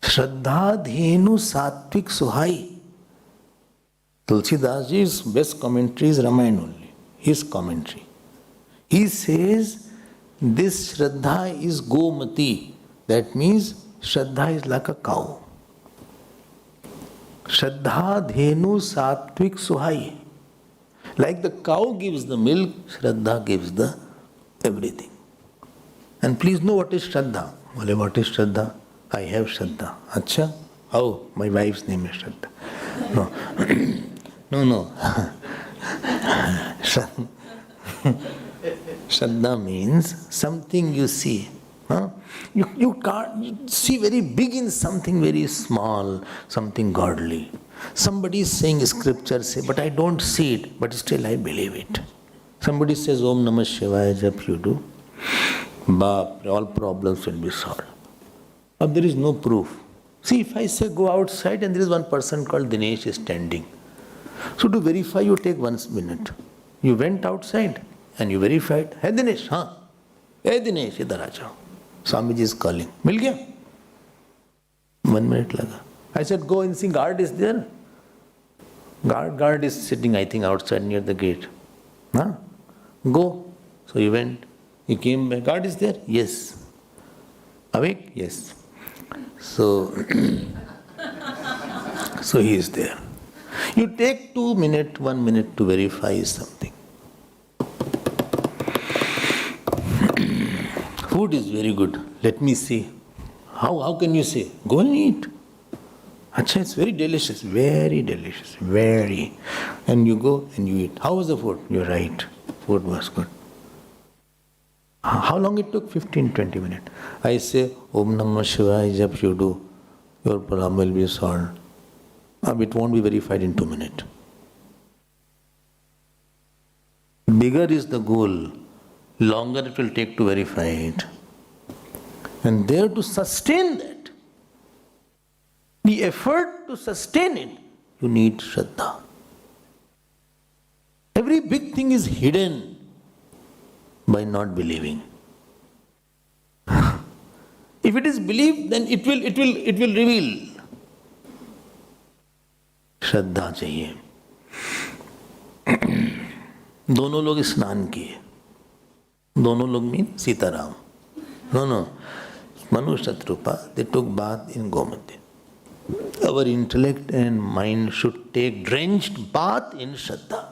Shraddha Dhenu Satvik Suhai. Tulsidas ji's best commentary is Ramayana only. His commentary. He says this Shraddha is Gomati. That means Shraddha is like a cow. Shraddha Dhenu Satvik Suhai. Like the cow gives the milk, Shraddha gives the everything. And please know what is Shraddha. Well, what is Shraddha? I have Shraddha. Acha? How? My wife's name is Shraddha. No. Shraddha means something you see. Huh? You can't see very big in something very small, something godly. Somebody is saying scripture, say, but I don't see it, but still I believe it. Somebody says Om Namah Shivaya Jap you do, all problems will be solved. But there is no proof. See, if I say go outside and there is one person called Dinesh is standing. So to verify you take 1 minute. You went outside and you verified. Hey Dinesh, huh? Hey Dinesh, idhar aa jao. Swamiji is calling. Mil gaya? 1 minute laga. I said go and see guard is there. Guard is sitting I think outside near the gate. Huh? Go. So he went. He came back. Guard is there? Yes. Awake? Yes. So he is there. You take 2 minutes, 1 minute to verify something. Food is very good. Let me see. How can you say? Go and eat. Achha, it's very delicious. Very delicious. Very. And you go and you eat. How was the food? You're right. Food was good. How long it took? 15-20 minutes. I say, Om Namah Shivaya Jap you do, your problem will be solved. It won't be verified in 2 minutes. Bigger is the goal, longer it will take to verify it. And there to sustain that, the effort to sustain it, you need Shraddha. Every big thing is hidden by not believing. If it is believed, then it will reveal. श्रद्धा चाहिए. दोनों लोग स्नान किए. दोनों लोग mean Sitaram. No. Manu Shatrupa, they took bath in Gomati. Our intellect and mind should take drenched bath in Shraddha.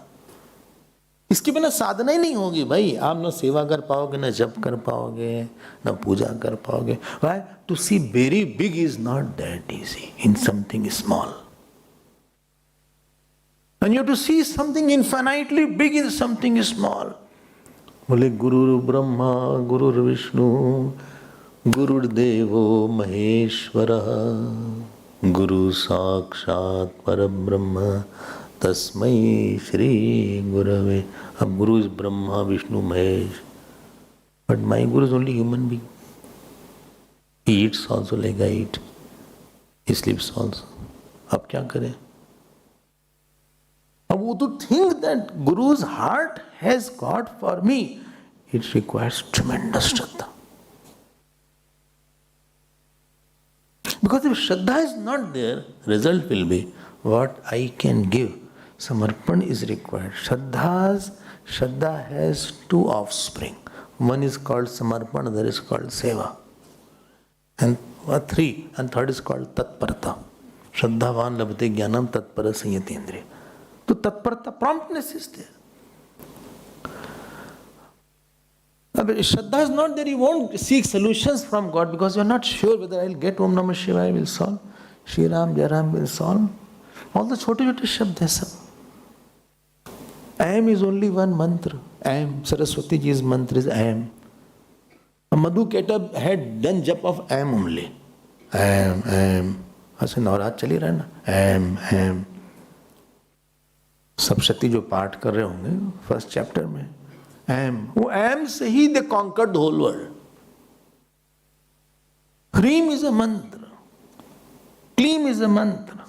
इसके बिना साधना ही नहीं होगी भाई. आप न सेवा कर पाओगे, न जप कर पाओगे, न पूजा कर पाओगे. Why? To see very big is not that easy in something small. And you have to see something infinitely big in something small. बोले गुरु ब्रह्मा गुरु विष्णु गुरुर्देवो महेश्वरः गुरु साक्षात परब्रह्म तस्मै श्री गुरवे. अब Guru is Brahma, Vishnu, Mahesh. But my Guru is only human being. He eats also like I eat. He sleeps also. अब क्या करें? अब वो to think that Guru's heart has got for me, it requires tremendous Shraddha. Because if Shraddha is not there, result will be what I can give. Samarpan is required. Shraddha has 2 offspring. One is called Samarpan, other is called Seva. And 3, and third is called Tatparata. Shraddhavan labhate jnanam tatpara sanyatendriya. So Tatparata, promptness is there. But if Shraddha is not there, you won't seek solutions from God because you are not sure whether I will get Om Namah Shivaya will solve, Shri Ram, Jai Ram will solve. All the छोटे छोटे शब्द है सब. Am is only one mantra. Am. Saraswati ji's mantra is Am. Madhu Ketab had done jap of Am only. Am. ऐसे नवरात चली रहा है ना. Am. सप्तशती जो पाठ कर रहे होंगे फर्स्ट चैप्टर में. Am. वो Am से ही they conquered the whole world. Hrim is a mantra. Klim is a mantra.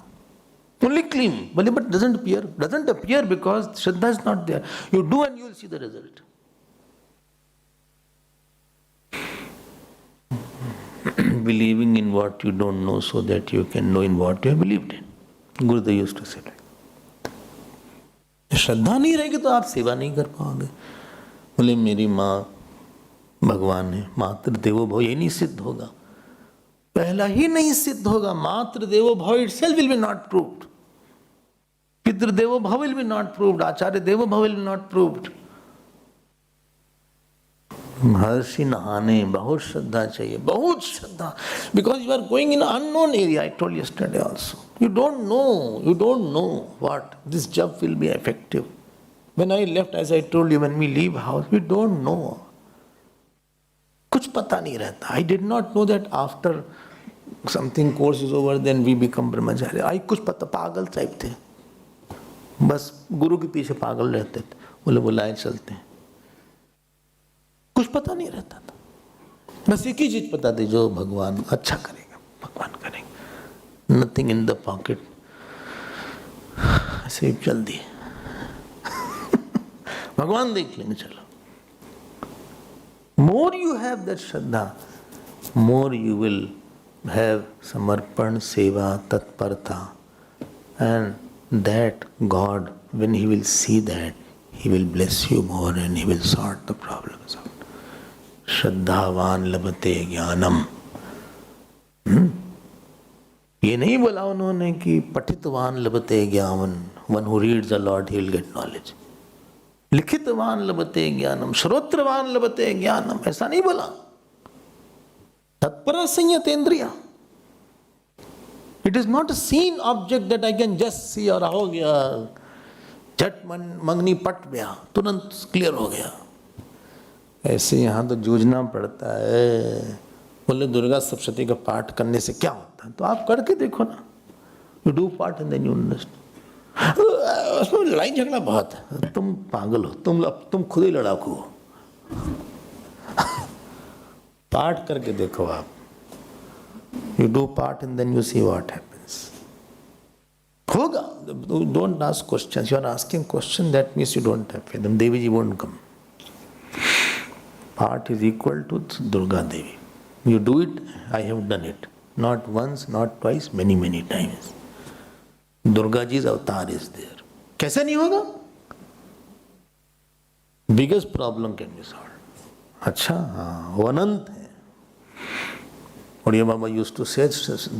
Only Klim, but doesn't appear because Shraddha is not there. You do and you will see the result. Believing in what you don't know so that you can know in what you have believed in. Gurudev used to say that. श्रद्धा नहीं रहेगी तो आप सेवा नहीं कर पाओगे. बोले मेरी माँ भगवान है, मातृ देवो भव, ये नहीं सिद्ध होगा. पहला ही नहीं सिद्ध होगा. मातृ देवो भव itself will be not proved. Pitr devo bhav will be not proved. Acharya devo bhav will be not proved. महर्षि नहाने बहुत श्रद्धा चाहिए, बहुत श्रद्धा. Because you are going in an unknown area. I told yesterday also. You don't know what this job will be effective. When I left, as I told you, when we leave house, we don't know. कुछ पता नहीं रहता. I did not know that after something course is over then we become brahmachari. I कुछ पता, पागल type थे, बस गुरु के पीछे पागल रहते थे, बोले बुलाए चलते हैं, कुछ पता नहीं रहता था. बस एक ही चीज पता थी, जो भगवान अच्छा करेगा भगवान करेंगे. नथिंग इन द पॉकेट, ऐसे चल दिए. भगवान देख लेंगे, चलो. More you have that Shraddha, more you will have samarpan, seva, tatparta, and that God, when He will see that, He will bless you more and He will sort the problems out. Shraddhavan labate jnanam. ये नहीं बोला उन्होंने कि पठितवान लभते ज्ञान, one who reads a lot he will get knowledge. लिखितवान लभते ज्ञानम, श्रोत्रवान लभते ज्ञानम, ऐसा नहीं बोला. तत्पर संयतेंद्रिया. It is not a seen object that I can just see और हो गया, झट मंगनी पट गया, तुरंत क्लियर हो गया. ऐसे यहाँ तो जूझना पड़ता है. बोले दुर्गा सप्तशती का पाठ करने से क्या होता है, तो आप करके देखो ना. You do paath and then you understand. उसमें लड़ाई झगड़ा बहुत है. तुम पागल हो, तुम खुद ही लड़ाकू हो. पाठ करके देखो आप. You do paath and then you see what happens. होगा. Don't ask questions. You are asking question, that means you don't have faith. Devi ji won't come. Part is equal to Durga Devi. You do it, I have done it. Not once, not twice, many, many times. Durga ji's avatar is there. कैसे नहीं होगा? Biggest problem can be solved. अच्छा, हाँ, वो अनंत है. Odia Baba used to say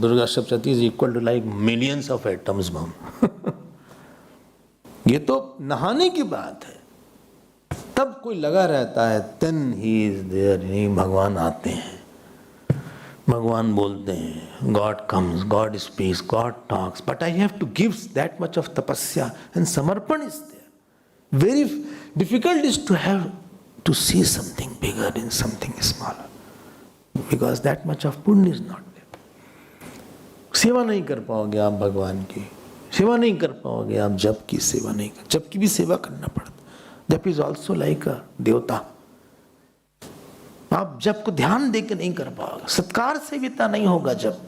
Durga Saptati is equal to like millions of atoms bomb. ये तो नहाने की बात है. तब कोई लगा रहता है, then he is there. नहीं, भगवान आते हैं, भगवान बोलते हैं, God comes, God speaks, God talks. But I have to give that much of tapasya and samarpan is there. Very difficult is to have to see something bigger in something smaller, because that much of punya is not there. सेवा नहीं कर पाओगे आप भगवान की, सेवा नहीं कर पाओगे आप जप की सेवा नहीं कर. जप की भी सेवा करना पड़ता. जप इज ऑल्सो लाइक अ देवता. आप जप को ध्यान देकर नहीं कर पाओगे, सत्कार से बीता नहीं होगा जप.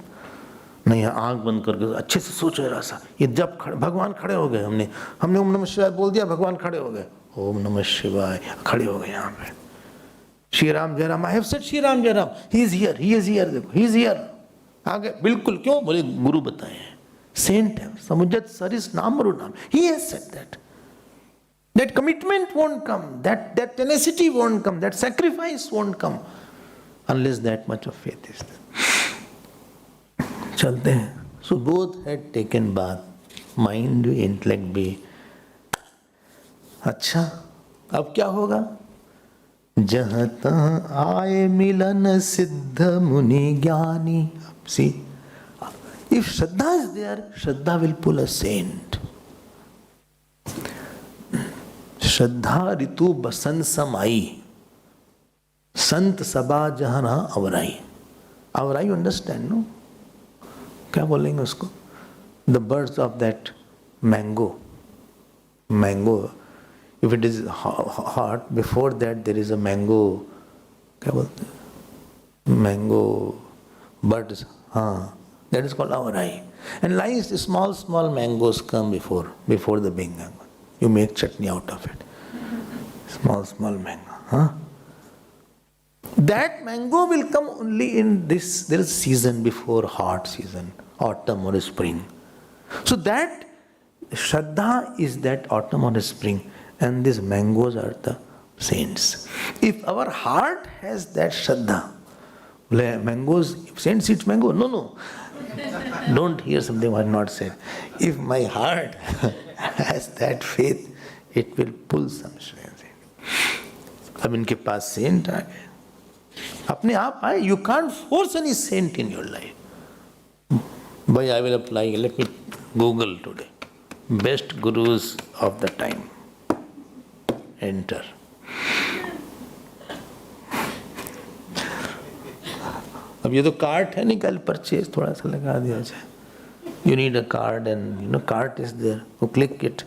नहीं, आंख बंद करके अच्छे से सोचो जरा सा. ये जप भगवान खड़े हो गए, हमने ओम नमः शिवाय बोल दिया, भगवान खड़े हो गए. ओम नमः शिवाय, खड़े हो गए यहाँ पे. Shri Ram Jai Ram, I have said Shri Ram Jai Ram. He is here, he is here. देखो, ही इज हियर. आगे बिल्कुल. क्यों? बोले गुरु बताए हैं, सेंट है, समुज्जत सरिस नाम रु नाम. He has said that. That commitment won't come, that tenacity won't come, that sacrifice won't come unless that much of faith is there. चलते हैं. So both had taken bath. Mind, intellect be. अच्छा, अब क्या होगा? जहाँ तहाँ आए मिलन सिद्ध मुनि ज्ञानी. See, if Shraddha is there, Shraddha will pull a saint. श्रद्धा ऋतु बसंत समाई, संत सबा जहां अवराई. Awrai understand no? क्या बोलेंगे उसको? The birds of that mango. Mango, if it is hot, before that there is a mango. क्या बोलते हैं? Mango birds. हाँ, that is called avrai. And like small mangoes come before the big mango. You make chutney out of it. Small mango. Huh? That mango will come only in this. There is season before hot season, autumn or spring. So that Shraddha is that autumn or spring, and these mangoes are the saints. If our heart has that Shraddha, mangoes, saints eat mango? No. Don't hear something I have not said. If my heart has that faith, it will pull some strength. अब इनके पास Saint आ गए, अपने आप आए. You can't force any saint in your life. Boy, I will apply. Let me Google today. Best gurus of the time. Enter. अब ये तो cart है नहीं, कल परचेज थोड़ा सा लगा दिया जाए. You need a card and cart is there. You click it.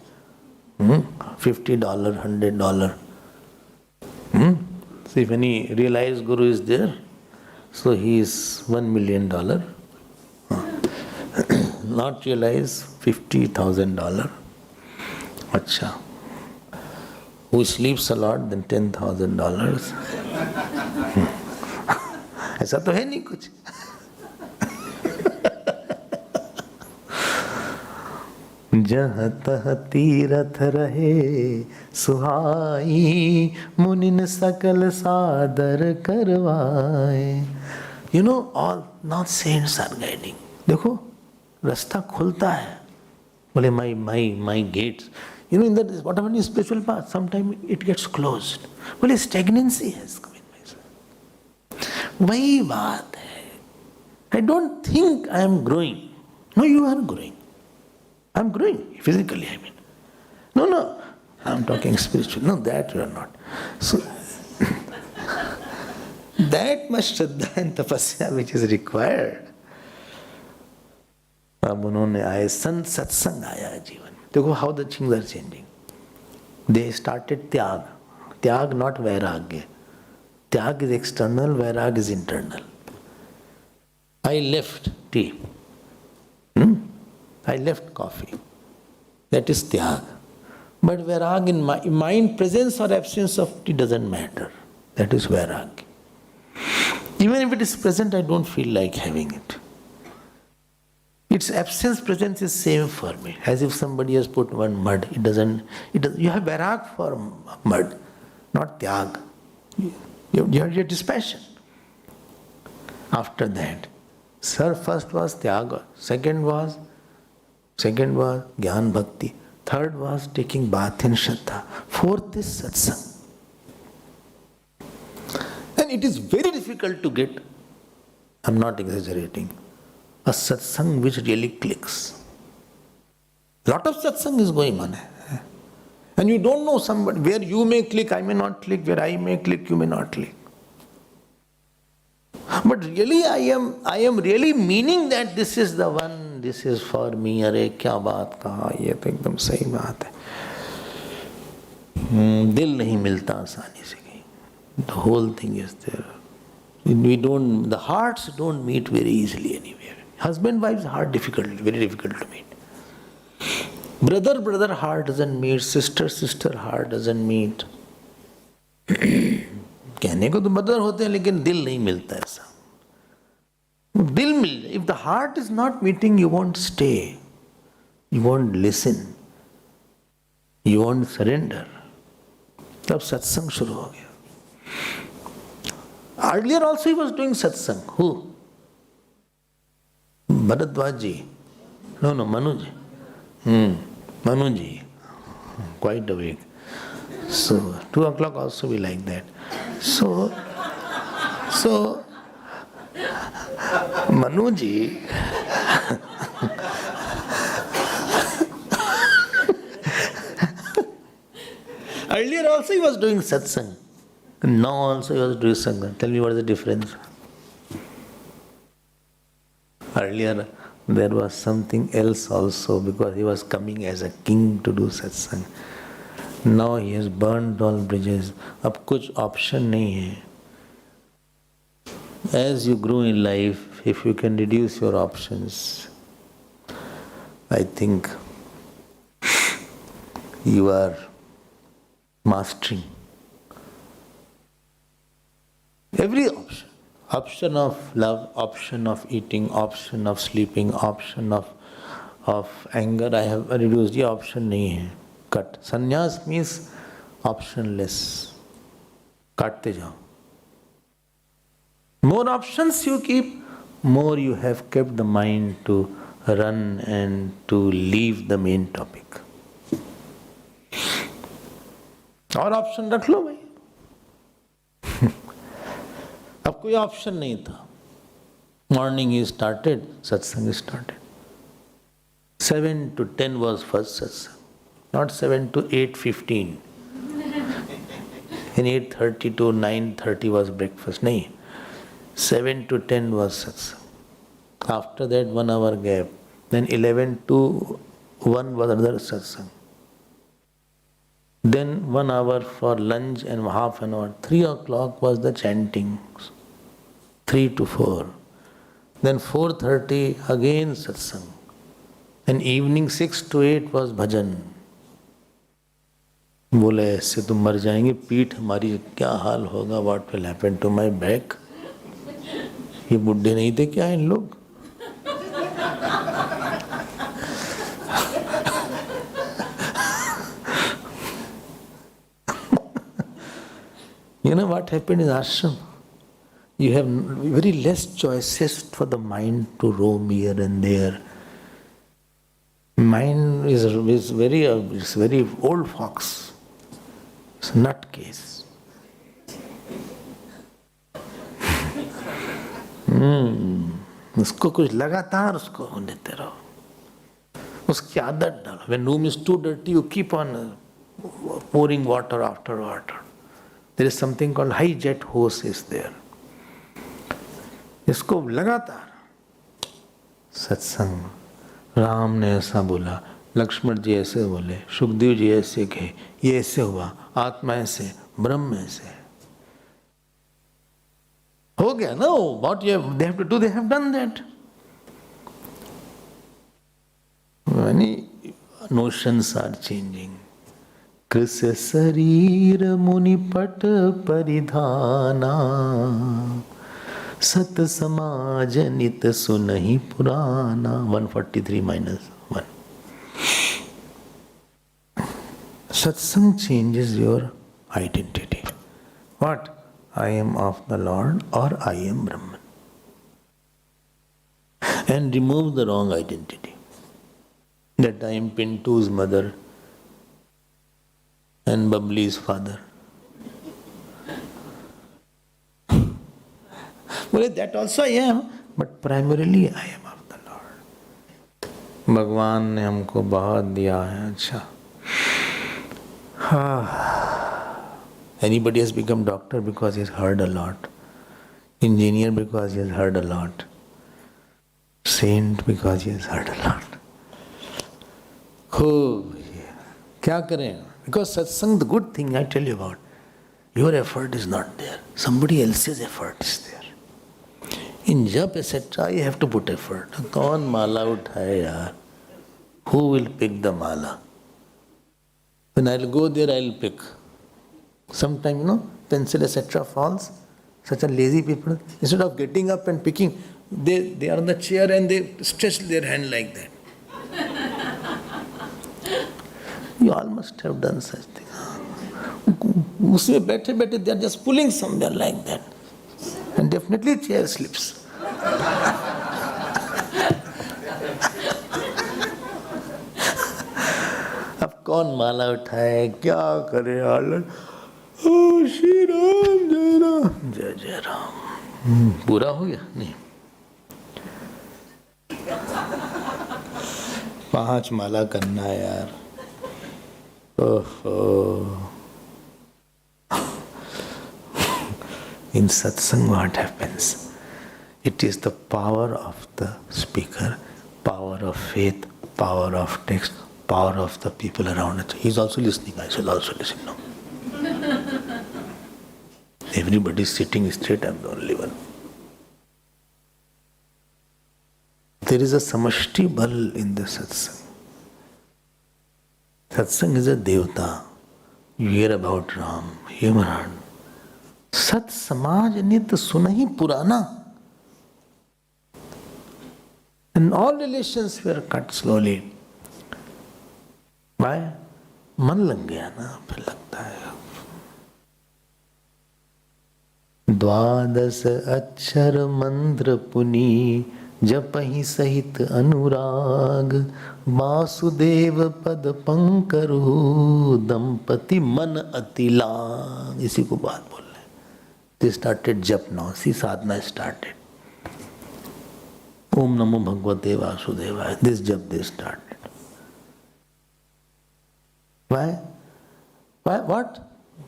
$50, $100. So if any realized guru is there, so he is $1 million. Not realized, $50,000. Acha. Who sleeps a lot, then $10,000. ऐसा तो है नहीं कुछ. जहाँ तह तीरथ रहे सुहाई, मुनिन सकल सादर करवाए. All not saints are guiding. देखो रास्ता खुलता है. बोले my gates. In that whatever is spiritual path, sometimes it gets closed. बोले stagnancy has come in myself. वही बात है. I don't think I am growing. No, you are growing. I am growing physically, I mean. No, I am talking spiritual. No, that you are not. So, that much Shraddha and Tapasya which is required. अब उन्होंने आए, संत सत्संग आया जीवन. देखो how the things are changing. They started त्याग. त्याग not vairagya. त्याग is external, vairagya is internal. I left tea. I left coffee. That is tyag. But vairag in mind, presence or absence of tea doesn't matter. That is vairag. Even if it is present, I don't feel like having it. Its absence, presence is same for me. As if somebody has put one mud. It doesn't. You have vairag for mud, not tyag. You have your dispassion. After that, sir, first was tyaga. Second was Jnana Bhakti. Third was taking bath in Shraddha. Fourth is satsang. And it is very difficult to get, I'm not exaggerating, a satsang which really clicks. Lot of satsang is going on. And you don't know somebody, where you may click, I may not click, where I may click, you may not click. But really I am really meaning that this is the one, this is for me. अरे क्या बात कहा, ये तो एकदम सही बात है. दिल नहीं मिलता आसानी से कहीं. The whole thing is there. The hearts don't meet very easily anywhere. Husband, wife's heart very difficult to meet. Brother heart doesn't meet. Sister heart doesn't meet. कहने को तो ब्रदर होते हैं लेकिन दिल नहीं मिलता ऐसा. दिल मिल, if the heart is not meeting, you won't stay, you won't listen, you won't surrender. तब सत्संग शुरू हो गया. Earlier also he was doing satsang. Who? Bharadwaj ji. No, Manu ji. Manu ji. Quite awake. So 2 o'clock also be like that. So Manu ji earlier also he was doing satsang. Now also he was doing satsang. Tell me what is the difference? Earlier there was something else also because he was coming as a king to do satsang. Now he has burned all bridges. अब कुछ option नहीं है. As you grow in life, if you can reduce your options, I think you are mastering every option. Option of love, option of eating, option of sleeping, option of anger. I have reduced. ये option नहीं है. Cut. Sannyas means optionless. काटते जाओ. More options you keep, more you have kept the mind to run and to leave the main topic. और option रख लो भाई. अब कोई ऑप्शन नहीं था. Morning is started, satsang is started. 7 to 10 was first satsang. Not 7 to 8:15. And 8:30 to 9:30 was breakfast. नहीं. 7 to 10 was satsang. After that 1 hour gap. Then 11 to 1 was another satsang. Then 1 hour for lunch and half an hour. 3 o'clock was the chanting. 3 to 4. Then 4:30 again satsang. Then evening 6 to 8 was bhajan. बोले ऐसे तुम मर जाएंगे, पीठ हमारी क्या हाल होगा, what will happen to my back. ये बुढ़े नहीं थे क्या इन लोग? You know what happened in ashram? You have very less choices for the mind to roam here and there. Mind is very old fox. It's a nutcase. उसको कुछ लगातार उसको देते रहो, उसकी आदत डालो. When room is too dirty, you keep on pouring water after water. There is something called high jet hose is there. इसको लगातार सत्संग. राम ने ऐसा बोला, लक्ष्मण जी ऐसे बोले, सुखदेव जी ऐसे कहे, ये ऐसे हुआ, आत्मा ऐसे, ब्रह्म ऐसे. हो गया ना? What they have to do, they have done that. Many notions are changing. कृस शरीर मुनिपट परिधाना, सत समाज नित सुनहि पुराना. 143 minus 1. Satsang changes your identity. What? I am of the Lord or I am Brahman. And remove the wrong identity. That I am Pintu's mother and Bubbly's father. Well, that also I am, but primarily I am of the Lord. भगवान ने हमको बहुत दिया है. अच्छा, anybody has become doctor because he has heard a lot, engineer because he has heard a lot, saint because he has heard a lot. Oh, क्या करें? Because satsang, the good thing I tell you about, your effort is not there. Somebody else's effort is there. In jap etc. you have to put effort. कौन माला उठाए यार? Who will pick the mala? When I'll go there, I'll pick. Sometimes, pencil etc. falls. Such a lazy people. Instead of getting up and picking, they are on the chair and they stretch their hand like that. You all must have done such thing. उसमें बैठे बैठे they are just pulling somewhere like that. And definitely chair slips. अब कौन माला उठाए, क्या करे हालत? ओ श्री राम, जय राम, जय जय राम. पूरा हो गया? नहीं. 5 माला करना है यार. ओहो. In satsang what happens? It is the power of the speaker, power of faith, power of text, power of the people around us. He is also listening, I shall also listen now. Everybody is sitting straight, I am the only one. There is a samashti bal in the satsang. Satsang is a devata. You hear about Ram, hear Maharaj. सत समाज नित सुनहि पुराना. And all relations were cut slowly. Why? मन लग गया ना, फिर लगता है. द्वादश अक्षर मंत्र पुनी जपहि सहित अनुराग, वासुदेव पद पंकरु दंपति मन अति लाग. इसी को बात बोल. They started jap now. See, sadhana started. Om Namo Bhagavate Vasudevaya. This jap they started. Why? Why? What?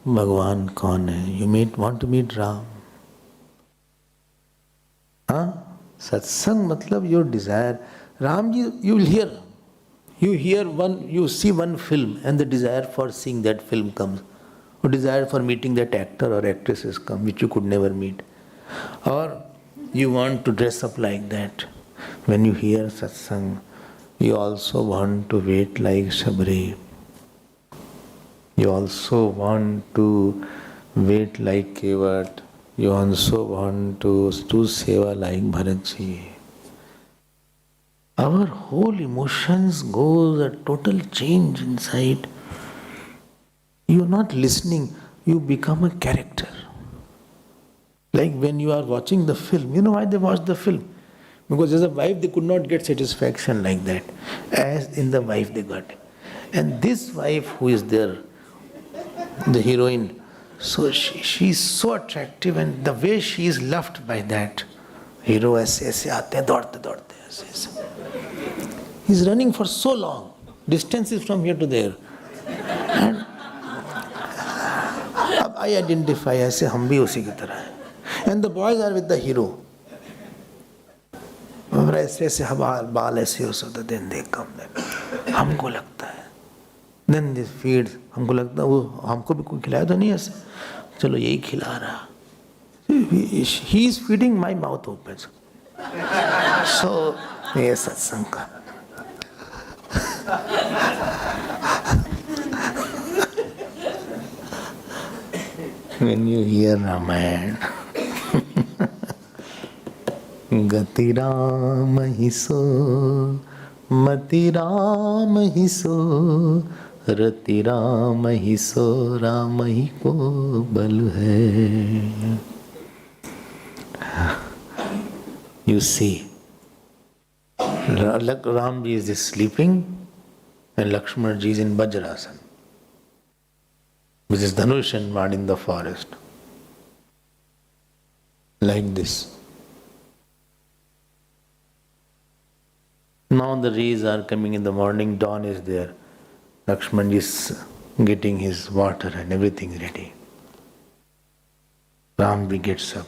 Bhagavan kaun hai? You want to meet Ram. Satsang matlab your desire. Ramji, you see one film and the desire for seeing that film comes. Or desire for meeting that actor or actresses come, which you could never meet. Or you want to dress up like that. When you hear satsang, you also want to wait like Shabri. You also want to wait like Kevat. You also want to do seva like Bharatji. Our whole emotions goes a total change inside. You are not listening, you become a character. Like when you are watching the film, you know why they watch the film? Because as a wife they could not get satisfaction like that. As in the wife they got. And this wife who is there, the heroine, so she is so attractive, and the way she is loved by that hero, ऐसे आते हैं दौड़ते ऐसे. He's running for so long. Distance is from here to there. And अब I identify ऐसे हम भी उसी की तरह हैं. And the boys are with the hero. और ऐसे बाल ऐसे हो सकते, then they come then. हमको लगता है. Then this feeds. हमको लगता है वो हमको भी कोई खिलाया तो नहीं ऐसे. चलो यही खिला रहा. He is feeding, my mouth opens. So ये सत्संग का. When you hear Ramayana, Gati Ram hi so, Mati Ram hi so, Rati Ram hi so, Ram hi ko bal hai. You see, Ramji is sleeping and Lakshmanaji is in Vajrasana, which is Dhanush and Mad in the forest. Like this. Now the rays are coming in the morning, dawn is there. Lakshman is getting his water and everything ready. Ramji gets up.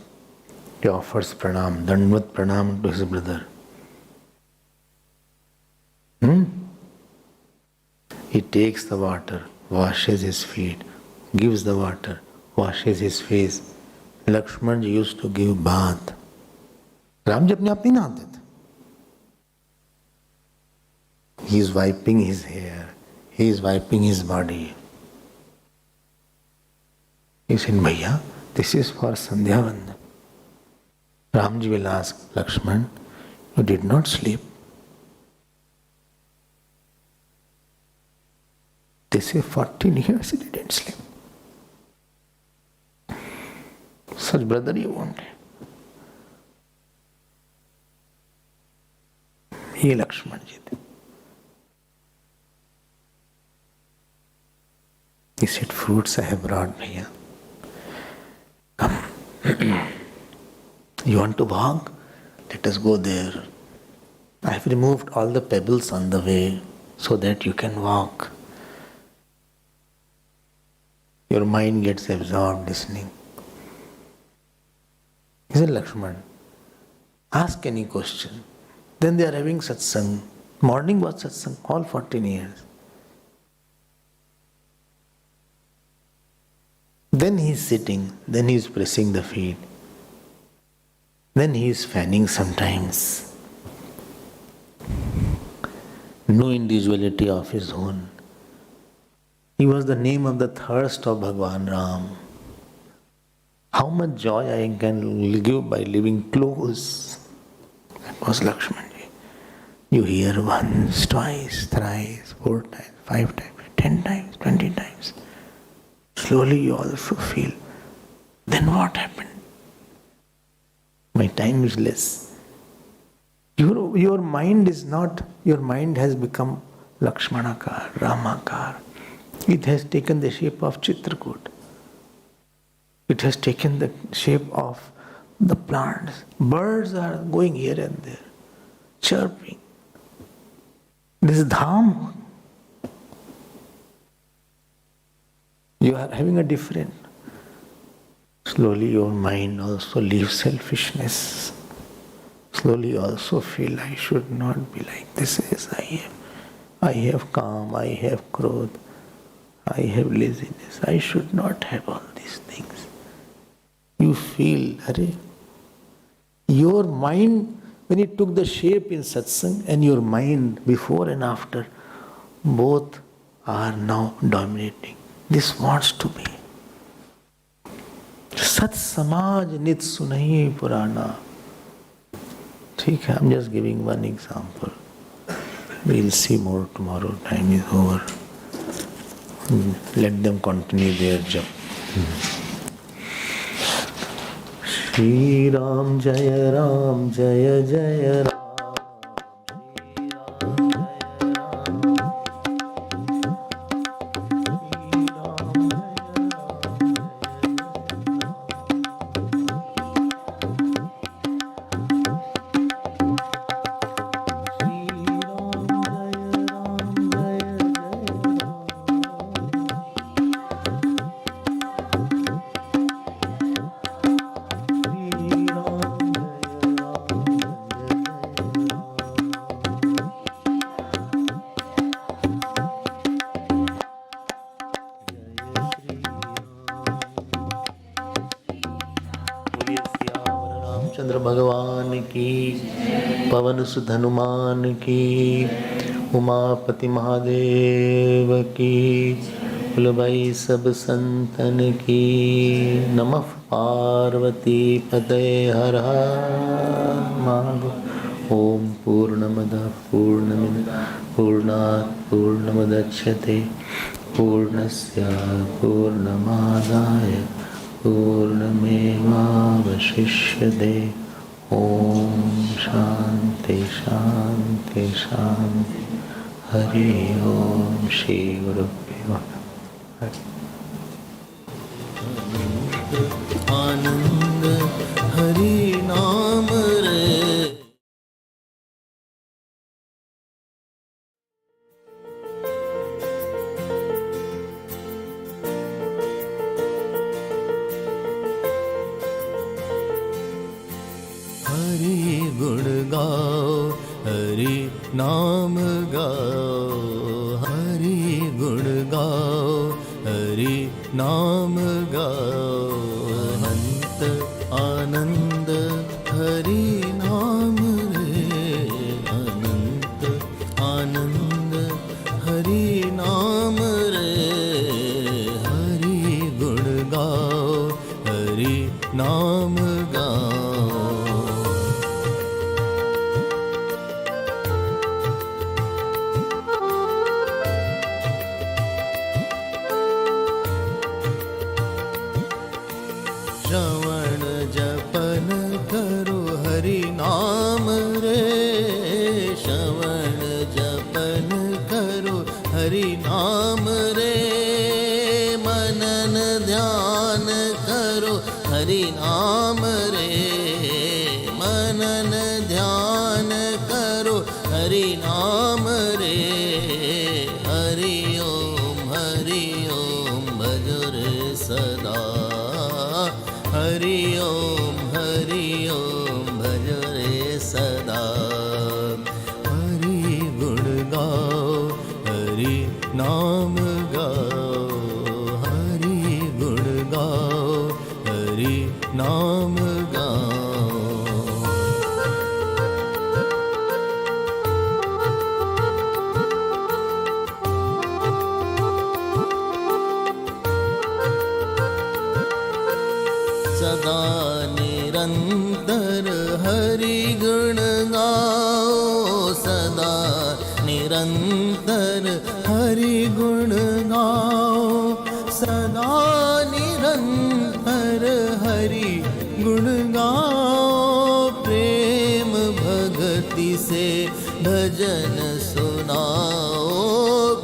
He offers pranam, Dandvat pranam to his brother. He takes the water, washes his feet, gives the water, washes his face. Lakshman used to give bath. Ram ji apne aap nahi nahate the. He is wiping his hair, he is wiping his body. He said, Bhaiya, this is for Sandhya Vandan. Ramji will ask, Lakshman, you did not sleep. They say 14 years he didn't sleep. Such brother you won't have. Ye Lakshman ji. He said, fruits I have brought, Bhaiya. Come. You want to walk? Let us go there. I have removed all the pebbles on the way so that you can walk. Your mind gets absorbed listening. He said, Lakshman, ask any question. Then they are having satsang. Morning was satsang, all 14 years. Then he is sitting, then he is pressing the feet. Then he is fanning sometimes. No individuality of his own. He was the name of the thirst of Bhagavan Ram. How much joy I can give by living close. That was Lakshmanji. You hear once, twice, thrice, 4 times, 5 times, 10 times, 20 times. Slowly you also feel, then what happened? My time is less. Your mind is not, your mind has become Lakshmanakar, Ramakar. It has taken the shape of Chitrakoot. It has taken the shape of the plants. Birds are going here and there, chirping. This dham, you are having a different. Slowly your mind also leaves selfishness. slowly you also feel I should not be like this. Is I have calm, I have growth, I have laziness. I should not have all these things. You feel, Hare, your mind, when it took the shape in satsang, and your mind before and after, both are now dominating. This wants to be. Sat samaj nit sunahi purana. ठीक है, I'm just giving one example. We'll see more tomorrow. Time is over. Let them continue their job. Shri Ram Jaya Jaya Ram. चंद्र भगवान की, पवन सुत हनुमान की, उमापति महादेव की, बोल भाई सब संतन की। नमः पार्वती पते हर हर महादेव। ओम पूर्णमदः पूर्णमिदं पूर्णात् पूर्णमुदच्यते पूर्णस्य पूर्णमादाय पूर्णमेवावशिष्यते। ओम शांति शांति शांति। हरि ओम श्री गुरुभ्यो नमः। आनंद हरि नाम रे। गुण गाओ हरि नाम गाओ, हरि गुण गाओ हरि नाम गाओ। अनंत आनंद हरि नाम रे, अनंत आनंद हरि नाम रे। हरि गुण गाओ हरि नाम गाओ। श्रवण जपन करो हरि नाम रे, श्रवण जपन करो हरि नाम रे। मनन ध्यान करो हरि नाम रे, मनन ध्यान करो हरि नाम रे। हरि ओम भजो रे सदा, हरि ओम भजो रे सदा। हरि गुण गाओ हरि नाम गाओ, हरि गुण गाओ हरि नाम गाओ। सदा निरंतर हरि गुण गाओ, सदा निरंतर हरि गुण गाओ। सदा निरंतर हरि गुण गाओ। प्रेम भक्ति से भजन सुनाओ,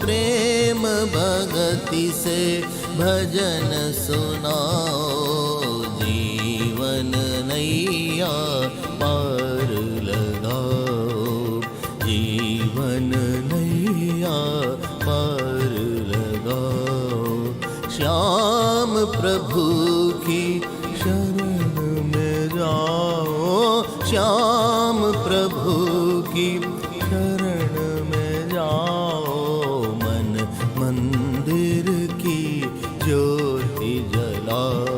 प्रेम भक्ति से भजन सुनाओ। जीवन नैया पार लगाओ, जीवन नैया पार लगाओ। श्याम प्रभु की शरण में जाओ, श्याम प्रभु की शरण में जाओ, मन मंदिर की ज्योति जलाओ।